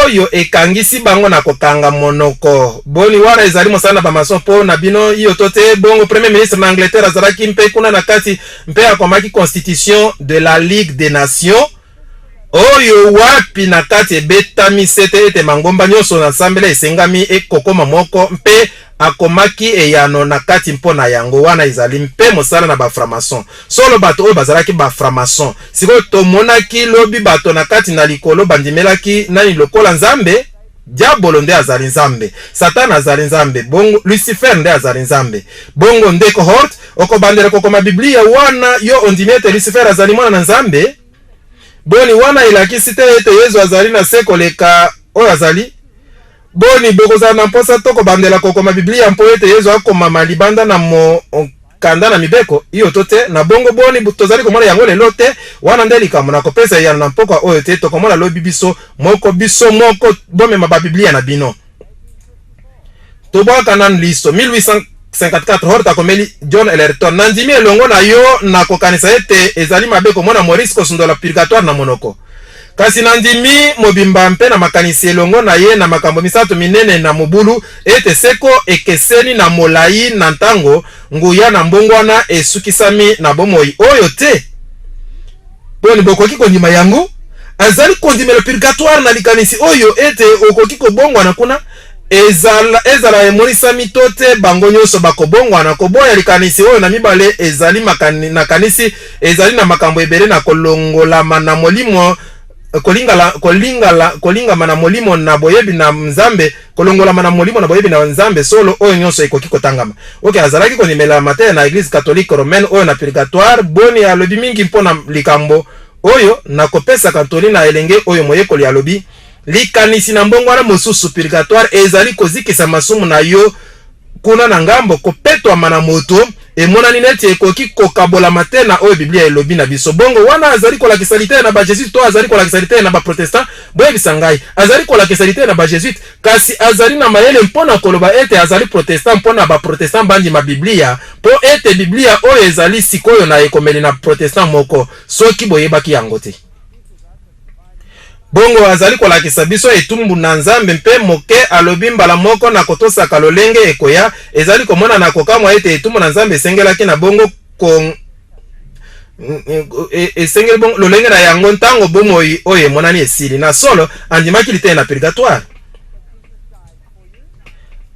oyo ekangisi bango na kokanga monoko boni wana ezali mosala ba mason po na bino iyo tote bongo premier ministre na Angleterre azalaki mpe kuna na kati mpe akomaki constitution de la Ligue des Nations oyo wapi na kati ebetami sete ete mangomba nyonso na nsambela esengami ekokoma moko mpe akomaki eyano na kati mpona yango wana ezali mpe mosala na baframason solo bato oyo bazalaki baframason sikoyo tomonaki lobi bato na kati na likolo bandimelaki nani lokola nzambe diabolo nde azali nzambe Satan azali nzambe bongo Lucifer nde azali nzambe bongo nde Hort okobandela kokoma Biblia wana yo ondimi ete Lucifer azali mwana na nzambe boni wana elakisi te ete Yesu azali na se koleka oyo azali boni bokozala na mposa toko bandela kokoma Biblia mpo ete Yesu akoma libanda na kanda na mibeko iyo tote na bongo boni tozali komona yango lelo te wana nde likambo na kopesa yana na mpoka oyo te tokomona lobi biso moko bomema ba Biblia na bino tobwaka nan listo 1854 Hort akomeli John Ellerton nandimi elongo na yo na kokanisa ete ezali mabe komona Maurice kosundola purgatoire na monoko kasi nandimi mobimba mpe na makanisi elongo na ye na makambo misato minene na mobulu ete seko ekeseni na molai na ntango nguya na mbongwana esukisami na bomoi oyo te boni bokoki kondima yango azali kondimela purgatoire na likanisi oyo ete okoki kobongwana kuna ezala emonisa mitote bango nyonso bakobongwana koboya likanisi oyo na mibale ezali na kanisi ezali na makambo ebele na kolongolama na molimo kolingama na molimo na boyebi na nzambe kolongolama na molimo na boyebi na nzambe solo oyo nyonso ekoki kotangama. Ok, azalaki kondimela mateya na église catholique romaine oyo na purgatoire boni alobi mingi mpona likambo oyo na kopesa katoli na elenge oyo moyekoli alobi likanisi na mbongwana mosusu purgatoire ezali kozikisa masumu na yo kuna na ngambo kopetwama na moto emonani neti ekoki kokabolama te na oyo Biblia elobi na biso. Bongo wana azali kolakisa lite na ba-Jésuite to azali kolakisa lite na ba-Protestant boyebisa ngai azali kolakisa lite na ba-Jésuite kasi azali na mayele mpona koloba ete azali Protestant mpona ba-Protestant bandima Biblia po ete Biblia oyo ezali sikoyo na ekomeli na Protestant moko soki boyebaki yango te. Bongo azali kolakisa biso etumbu na nzambe mpe moke alobi mbala moko na kotosaka lolenge ekoya ezali komona na kokamwa ete etumbu na nzambe esengelaki na bongo esengeli bongo lolenge na yango ntango bongo oyo emonani esili na solo andimaki lite na purgatoire.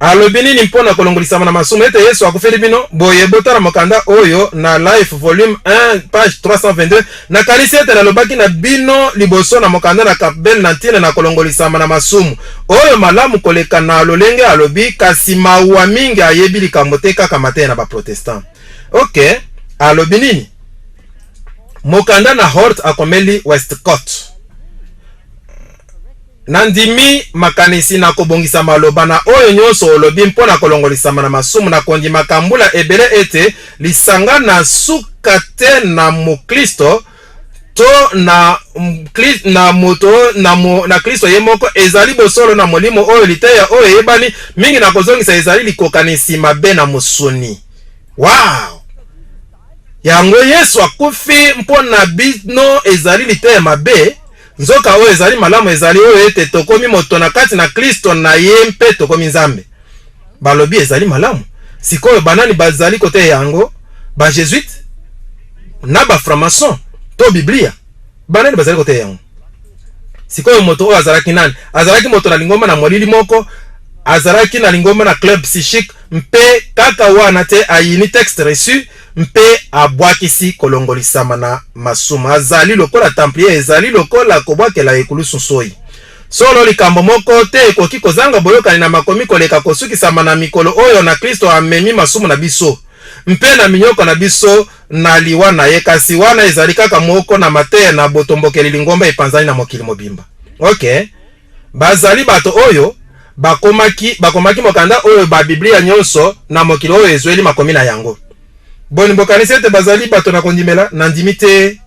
Alobi nini mpona kolongolisama na masumu ete Yesu akufeli bino boye botala mokanda oyo na Life volume 1 page 322 na kanisi ete nalobaki na bino liboso na mokanda na Kapbel na ntina na kolongolisama na masumu oyo malamu koleka na lolenge alobi kasi mawa mingi ayebi likambo te kaka mateya na ba-Protestant. Ok, alobi nini mokanda na Hort akomeli Westcott nandimi makanisi na kobongisa maloba na oyo nyonso olobi mpona kolongolisama na masumu na kondima kambula ebele ete lisanga na suka te na mukristo to na moto na Kristo ye moko ezali bosolo na molimo oyo liteya oyo yebani mingi na kozongisa ezali likokanisi mabe na musuni. Wow! Yango Yesu akufi mpona bino ezali liteya mabe nzoka oyo ezali malamu ezali oyo ete tokomi moto na kati na Kristo na ye mpe tokomi nzambe. Balobi ezali malamu. Sikoyo banani bazali kote yango ba-Jésuite na ba-Franc-maçon to Biblia banani bazali kote yango. Sikoyo moto oyo azalaki nani? Azalaki moto na lingomba na molili moko, azalaki na lingomba na club psychique mpe kaka wana te ayini texte reçu mpe abwakisi kolongolisama na masumu. Azali lokola templier ezali lokola kobwakela ekulusu soi. Solo likambo moko te ekoki kozanga boyokani na makomi koleka kosukisama na mikolo oyo na Kristo amemi masumu na biso mpe na minyoko na biso na liwa na ye kasi wana ezali kaka moko na mateya na botombokeli lingomba epanzani na mokili mobimba. Ok, bazali bato oyo bakomaki mokanda oyo ba Biblia nyonso na mokili oyo ezweli makomi na yango. Boni bokanisi ete bazali bato na kondimela na ndimi te.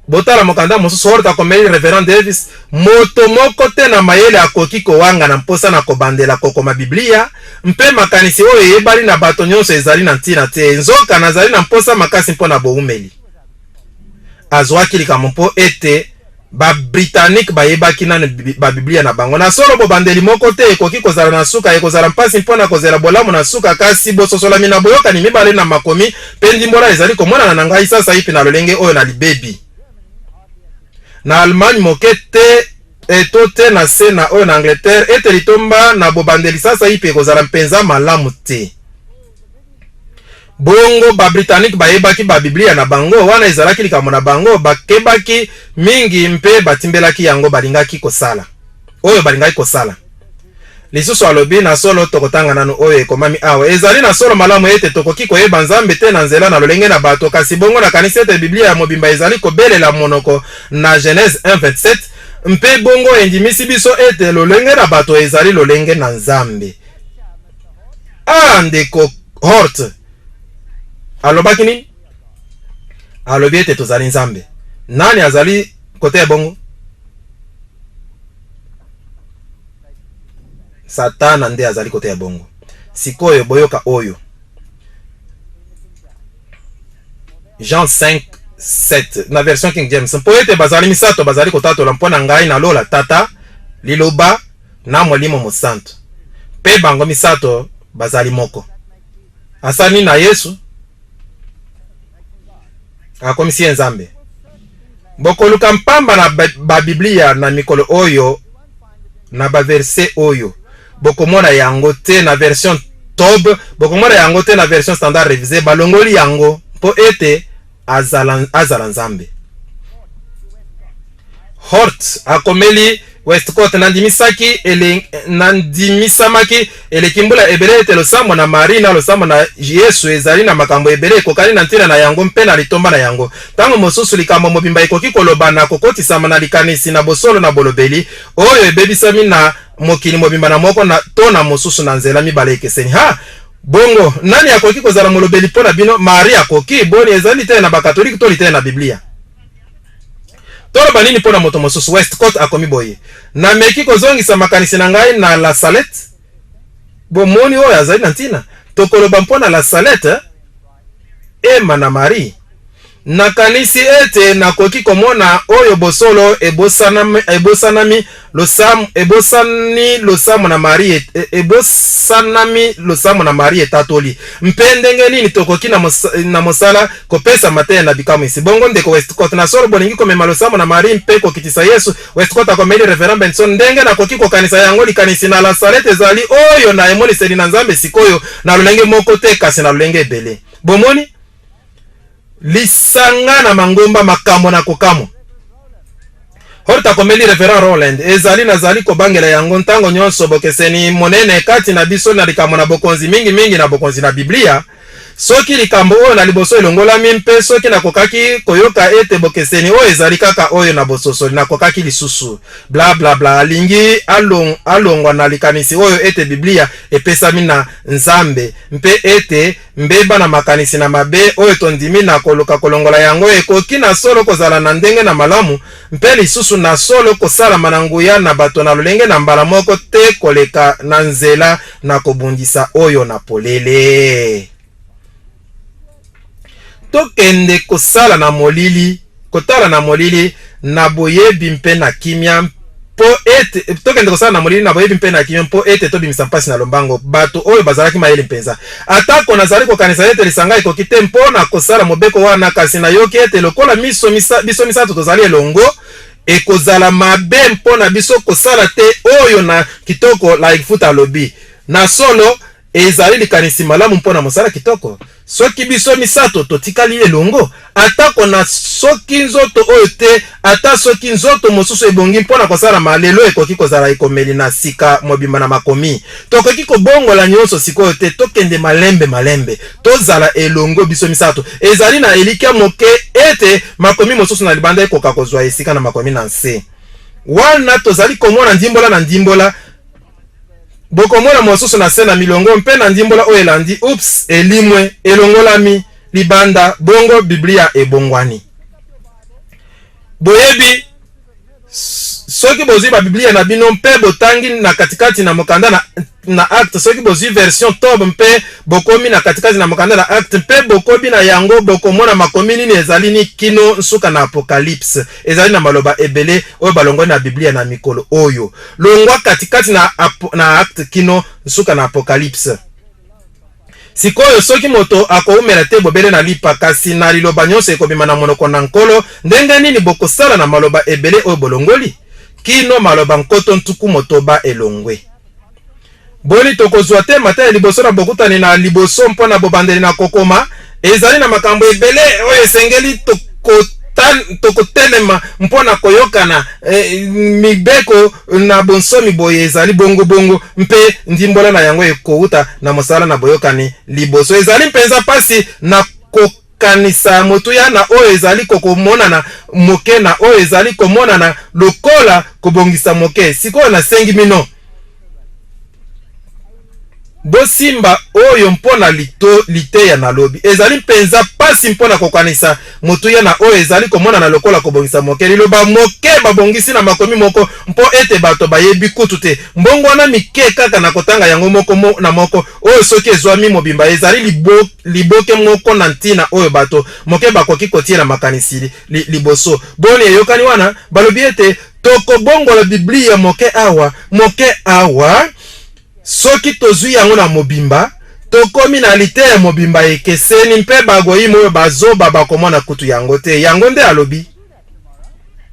Botala mokanda mosusu Hort akomeli Reverend Davis moto moko te na mayele akoki kowanga na mposa na kobandela kokoma Biblia mpe makanisi oyo eyebali na bato nyonso ezali na ntina te nzoka nazali na mposa makasi mpona boumeli. Azwaki likambo mpo ete ba-Britannique bayebaki na ba-Biblia na bango na solo bobandeli moko te ekoki kozala na suka ekozala mpasi mpona kozela bolamu na suka kasi bososolami na boyokani mibale na makomi mpe ndimbola ezali komonana na ngai sasa ipi na lolenge oyo na libebi. Na Allemagne moke te eto te na se na oyo na Angleterre ete litomba na bobandeli sasa ipi ekozala mpenza malamu te. Bongo ba-Britannique bayebaki ba-Biblia na bango wana ezalaki likambo na bango bakebaki mingi mpe batimbelaki yango balingaki kosala oyo balingaki kosala. Lisusu alobi na solo tokotanga nanu oyo ekomami awa ezali na solo malamu ete tokoki koyeba nzambe te na nzela na lolenge na bato kasi bongo na kanisa ete Biblia ya mobimba ezali kobelela monoko na Genèse 1:27 mpe bongo endimisi biso ete lolenge na bato ezali lolenge na nzambe. Ndeko Hort alobaki nini? Alobi ete tozali nzambe. Nani azali kote bongo? Satana nde azali kote bongo. Sikoyo boyoka oyo Jean 5:7 na version King James mpo ete bazali misato bazali kotatola mpona ngai na lola tata liloba na molimo mosantu mpe bango misato bazali moko. Asani na Yesu akomisi nzambe bokoluka mpamba na ba Biblia na mikolo oyo na ba verset oyo bokomona yango te na version Tob, bokomona yango te na version standard révisée, balongoli yango po ete azala nzambe. Hort akomeli Westcott nandimisamaki elekimbula ebele ete losambo na Marie na losambo na Yesu ezali na makambo ebele kokali na ntina na yango mpe na litomba na yango. Tango mosusu likambo mobimba ekoki kolobana kokotisama na likanisi na bosolo na bolobeli oyo ebebisami na mokili mobimba na moko na to na mosusu na nzela mibale ekeseni. Ha bongo nani akoki kozala molobeli mpona bino? Marie akoki boni ezali te na bakatoliki to lite na Biblia. Tolo banini pona moto mosusu. Westcott akomi boye na meki kozongisa makanisi na ngai na La Salette bomoni oyo azali na ntina tokoloba mpona La Salette Emma na Marie nakanisi ete nakoki komona oyo bosolo ebosanami losamu na Marie ebosanami losamu na Marie etatoli mpe ndenge nini tokoki na mosala kopesa mateya na bikamu isi. Bongo ndeko Westcott na solo bolingi komema losamu na Marie mpe kokitisa Yesu. Westcott akomeli Reverend Benson ndenge nakoki kokanisa yango likanisi na La Salette ezali oyo na emoniseli na Nzambe sikoyo na lolenge moko te kasi na lolenge ebele. Bomoni lisanga na mangomba makambo na kokamo. Horta komeli Reverend Roland ezali nazali kobangela yango ntango nyonso bokeseni monene kati na biso na likambo na bokonzi mingi na bokonzi na Biblia. Soki likambo oyo na liboso elongolami mpe soki nakokaki koyoka ete bokeseni oyo ezali kaka oyo na bososoli nakokaki lisusu bla bla bla alingi alongwa na likanisi oyo ete Biblia epesami na Nzambe mpe ete mbeba na makanisi na mabe oyo tondimi na koluka kolongola yango ekoki na solo kozala na ndenge na malamu mpe lisusu na solo kosala mananguya na bato na lolenge na mbala moko te koleka na nzela na kobundisa oyo na polele. Tokende kosala na molili, kotala na molili na boyebi mpe na kimia po ete tokende kosala na molili na boyebi mpe na kimia po ete tobimisa mpasi na lombango bato oyo bazalaki mayele mpenza. Atako nazali kokanisa ete lisanga ekoki te mpona kosala mobeko wana kasi na yoki ete lokola biso misato tozali elongo ekozala mabe mpona biso kosala te oyo na kitoko like futa lobi na solo ezali likanisi malamu mpona mosala kitoko. Soki biso misato totikali elongo atako na soki nzoto oyo te ata soki nzoto mosusu ebongi mpona kosala malelo ekoki kozala ekomeli na sika mobimba na makomi tokoki kobongola nyonso sikoyo te tokende malembe tozala elongo biso misato ezali na elikia moke ete makomi mosusu na libanda ekoka kozwa esika na makomi na nse wana tozali komona ndimbola na ndimbola bokomona mosusu na sena milongo mpe na ndimbola oyo elandi ups elimwe elongolami libanda bongo Biblia ebongwani. Boyebi soki bozwi ba Biblia na bino mpe botangi na katikati na mokanda na acte soki bozwi version Tob mpe bokomi na katikati na mokanda na acte mpe bokobi na yango bokomona makomi nini ezali ni kino nsuka na Apocalypse ezali na maloba ebele oyo balongwa na Biblia na mikolo oyo longwa katikati na acte kino nsuka na Apocalypse. Sikoyo soki moto akoumela te bobele na lipa kasi na liloba nyonso ekobima na monoko na nkolo ndenge nini bokosala na maloba ebele oyo bolongoli kino maloba nkoto ntuku motoba elongwe. Boni tokozwa te mateya liboso na bokutani na liboso mpona bobandeli na kokoma ezali na makambo ebele oyo esengeli tokotelema mpona koyokana mibeko na bonsomi boye ezali bongo mpe ndimbola na yango ekouta na mosala na boyokani liboso ezali mpenza pasi na kokanisa motuya na oyo ezali kokomonana moke na oyo ezali komonana lokola kobongisa moke sikoyo na sengi mino bosimba oyo mpona liteya na lobi ezali mpenza pasi mpona kokanisa motuya na oyo ezali komona na lokola kobongisa moke liloba moke babongisi na makomi moko mpo ete bato bayebi kutu te mbongo wana mike kaka na kotanga yango moko na moko oyo soki ezwami mobimba ezali liboke moko na ntina oyo bato moke bakoki kotia na makanisi liboso. Boni eyokani wana balobi ete tokobongola Biblia moke awa soki tozwi yango na mobimba tokomi na liteya mobimba ekeseni mpe bagoyi moyo bazoba bakomona kutu yango te yango nde alobi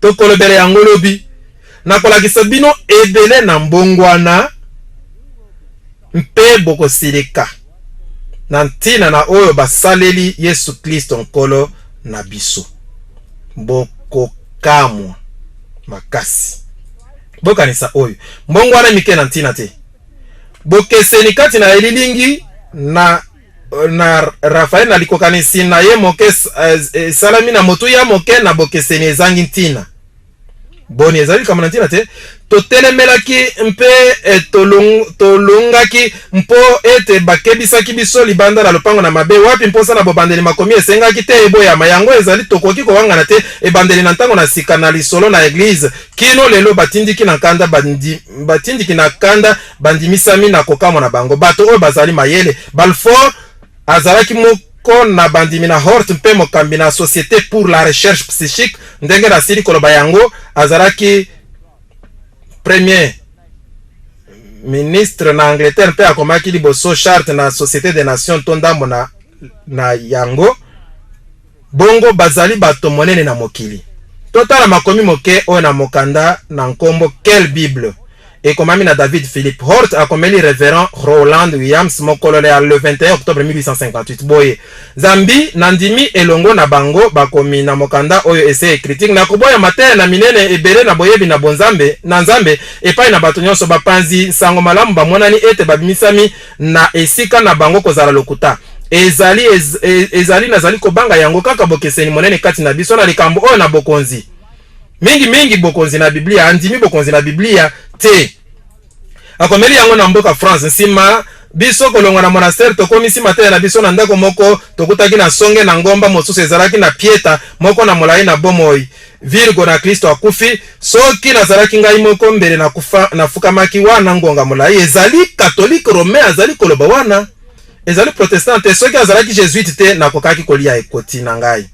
tokolobele yango lobi nakolakisa bino ebele na mbongwana mpe bokosilika na ntina na oyo basaleli Yesu Kristo nkolo na biso bokokamwa makasi. Bokanisa oyo mbongwana mike na ntina te bokeseni kati na elilingi na Rafael na likokanisi na ye moke salami na motu ya moke na bokeseni ezangi ntina boni ezali kama na ntina te totelemelaki mpe tolungaki mpo ete bakebisaki biso libanda na lopango na mabe wapi mposa na bobandeli makomi esengaki te eboyama yango ezali tokoki kowangana te ebandeli na ntango na sika na lisolo na eglise kino lelo batindiki na kanda bandimisami na kokamwa na bango bato oyo bazali mayele Balfour azalaki moko na bandimi na Hort mpe mokambi na Société pour la recherche psychique ndenge na sili koloba yango azalaki premier ministre na Angleterre mpe akomaki liboso charte na Société des Nations tondambo na yango bongo bazali bato monene na mokili totala makomi moke oyo na mokanda na nkombo Quelle Bible ekomami na David Philippe Hort akomeli révérend Roland Williams mokolo le 21 octobre 1858 boye zambi nandimi elongo na bango bakomi na mokanda oyo ese critique na koboya matene na minene ebele na boyebi na bonzambe na nzambe epai na bato nyonso bapanzi sango malamu bamonani ete babimisami na esika na bango kozala lokuta ezali nazali kobanga yango kaka bokeseni monene kati na biso na likambo oyo na bokonzi mingi bokonzi na Biblia andimi bokonzi na Biblia te akomeli yango na mboka France nsima biso kolongwa na monastère tokomisi matene na biso na ndako moko tokutaki na songe na ngomba mosusu ezalaki na pieta moko na molai na bomoi Virgo na Kristo akufi soki nazalaki ngai moko mbele na kufa nafukamaki wana ngonga molai ezali catholique romain azali koloba wana ezali protestante soki azalaki jésuite te nakokaki kolia ekoti na ngai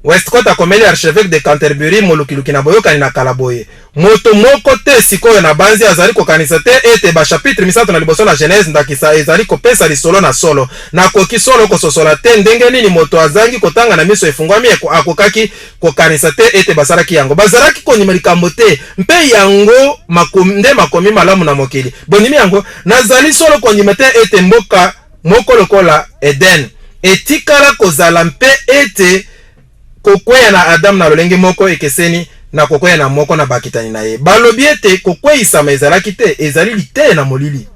Westcott akomeli archevêque de Canterbury molukiluki na boyokani na kalaboye moto moko te sikoyo na banzi azali kokanisa te ete ba chapitre misato na liboso na Genèse ndakisa ezali kopesa lisolo na solo na koki solo kososola te ndenge nini moto azangi kotanga na miso efungwami akokaki kokanisa te ete basalaki yango bazalaki kondima likambo te mpe yango makomi malamu na mokili bondimi yango nazali solo kondima te ete mboka moko lokola Eden etikala kozala mpe ete kokweya na Adam na lolenge moko ekeseni na kokweya na moko na bakitani na ye balobi ete kokweyisama ezalaki te ezali lite na molili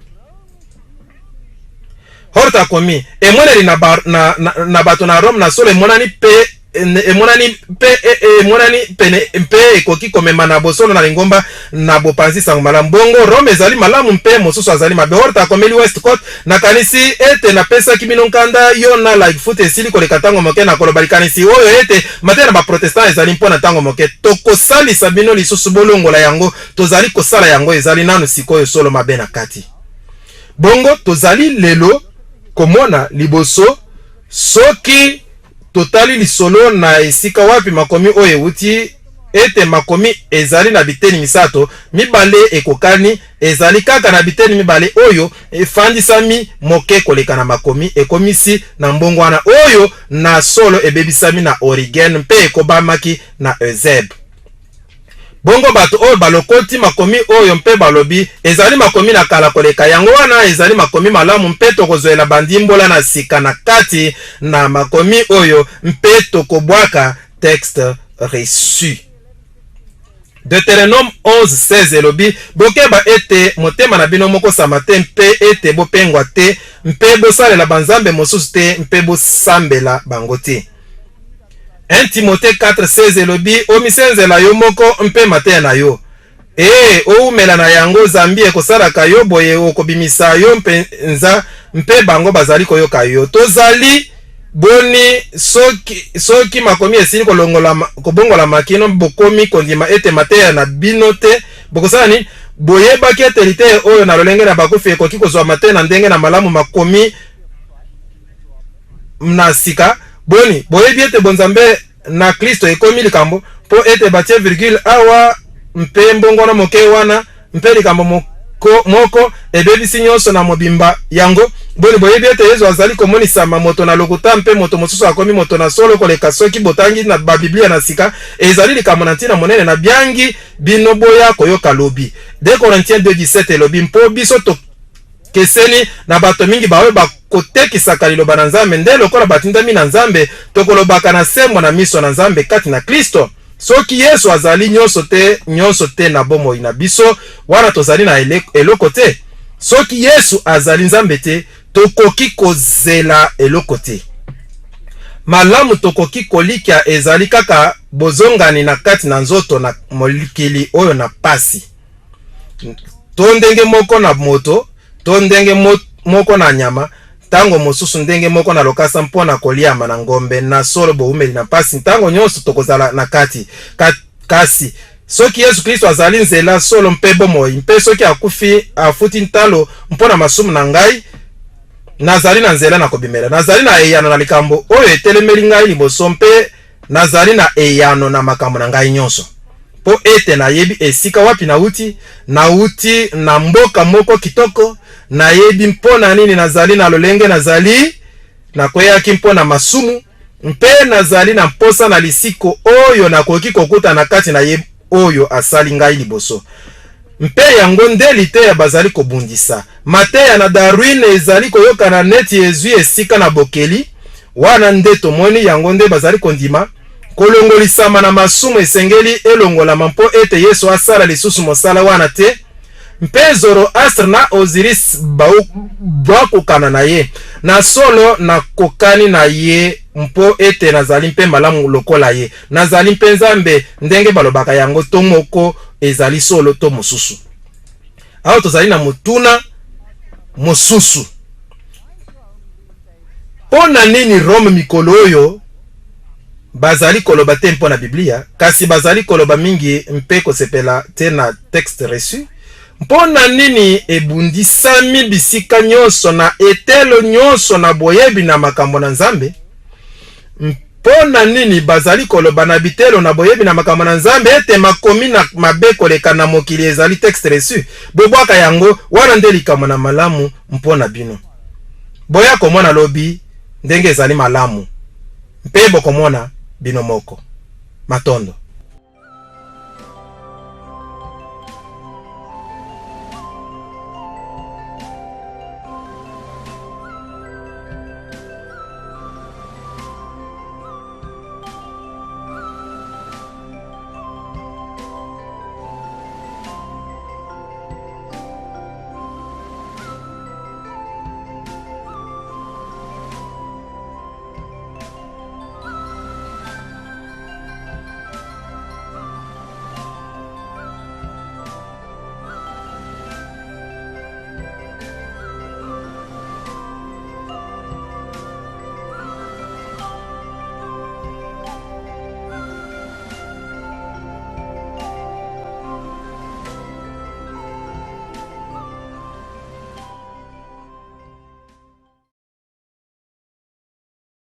Horta komi emoneli na bato na Rome na solo emonani pene mpe ekoki komema na bosolo na lingomba na bopanzi sango malamu bongo Rome ezali malamu mpe mosusu azali mabe Horta akomeli Westcott na kanisi ete napesaki bino nkanda yo na like foot esili koleka tango moke na koloba likanisi oyo ete matena ba protestant ezali mpo na tango moke tokosalisa bino lisusu bolongola yango tozali kosala yango ezali nanu sikoyo solo mabe na kati bongo tozali lelo komona liboso soki totali lisolo na esika wapi makomi oyo ewuti ete makomi ezali na biteni misato mibale ekokani ezali kaka na biteni mibale oyo efandisami moke koleka na makomi ekomisi na mbongwana oyo na solo ebebisami na Origen mpe ekobamaki na Eusebe bongo bato oyo balokoti makomi oyo mpe balobi ezali makomi na kala koleka yango wana ezali makomi malamu mpe tokozwela bandimbola na sika na kati na makomi oyo mpe tokobwaka texte reçu Deutéronome 11:16 elobi bokeba ete motema na bino moko sama te mpe ete bopengwa te mpe bosalela banzambe mosusu te mpe bosambela bango te 1 Timothée 4:16 elobi omisenzela yo moko mpe mateya na yo oumela na yango zambi ekosalaka yo boye okobimisa yo mpenza mpe bango bazali koyoka yo tozali boni soki makomi esili kobongola makino bokomi kondima ete mateya na bino te bokosala nini boyebaki ete lite oyo na lolenge na bakufi ekoki kozwa mateya na ndenge na malamu makomi na sika boni boyebi ete bonzambe na Kristo ekomi likambo po ete batie virgule awa mpe mbongwana moke wana mpe likambo moko ebebisi nyonso na mobimba yango boni boyebi ete Yesu azali komonisama moto na lokuta mpe moto mosusu akomi moto na solo koleka soki botangi na babiblia na sika ezali likambo na ntina monene na biangi bino boya koyoka lobi 2 Corinthiens 2:17 elobi mpo biso to keseni na bato mingi bawe bakotekisaka liloba na Nzambe nde lokola batindami na Nzambe tokolobaka na sembo na miso na Nzambe kati na Kristo. Soki Yesu azali nyonso te na bomoi na biso wana tozali na eloko te. Soki Yesu azali Nzambe te tokoki kozela eloko te. Malamu tokoki kolikia ezali kaka bozongani na kati na nzoto na molikili oyo na pasi. To ndenge moko na moto, to ndenge moko na nyama, tango mosusu ndenge moko na lokasa mpona koliama na ngombe na solo boumeli na pasi tango nyonso tokozala na kati kasi soki Yesu Kristo azali nzela solo mpe bomoi mpe soki akufi afuti ntalo mpona masumu na ngai nazali na nzela na kobimela nazali na eyano na likambo oyo etelemeli ngai liboso mpe nazali na eyano na makambo na ngai nyonso po ete nayebi esika wapi nauti na mboka moko kitoko nayebi mpona nini nazali na lolenge nazali nakweyaki mpona masumu mpe nazali na mposa na lisiko oyo nakoki kokuta na kati na ye oyo asali ngai liboso mpe yango nde liteya bazali kobundisa mateya na Darwin ezali koyokana neti ezwi esika na bokeli wana nde tomoni yango nde bazali kondima kolongolisama na masumu esengeli elongolama mpo ete Yesu asala lisusu mosala wana te mpe Zoroastre na Osiris bakokana na ye na solo na kokani na ye mpo ete nazali mpe malamu lokola ye nazali mpe Nzambe ndenge balobaka yango to moko ezali solo to mosusu aho tozali na mutuna mosusu pona nini Rome mikolo oyo bazali koloba te mpo na Biblia kasi bazali koloba mingi mpe kosepela te na texte reçu mpona nini ebundisami bisika nyonso na etelo nyonso na boyebi na makambo na Nzambe mpona nini bazali koloba na bitelo na boyebi na makambo na Nzambe ete makomi na mabe koleka na mokili ezali texte reçu bobwaka yango wana nde likambo na malamu mpona bino boya komona lobi ndenge ezali malamu mpe bokomona bino moko matondo.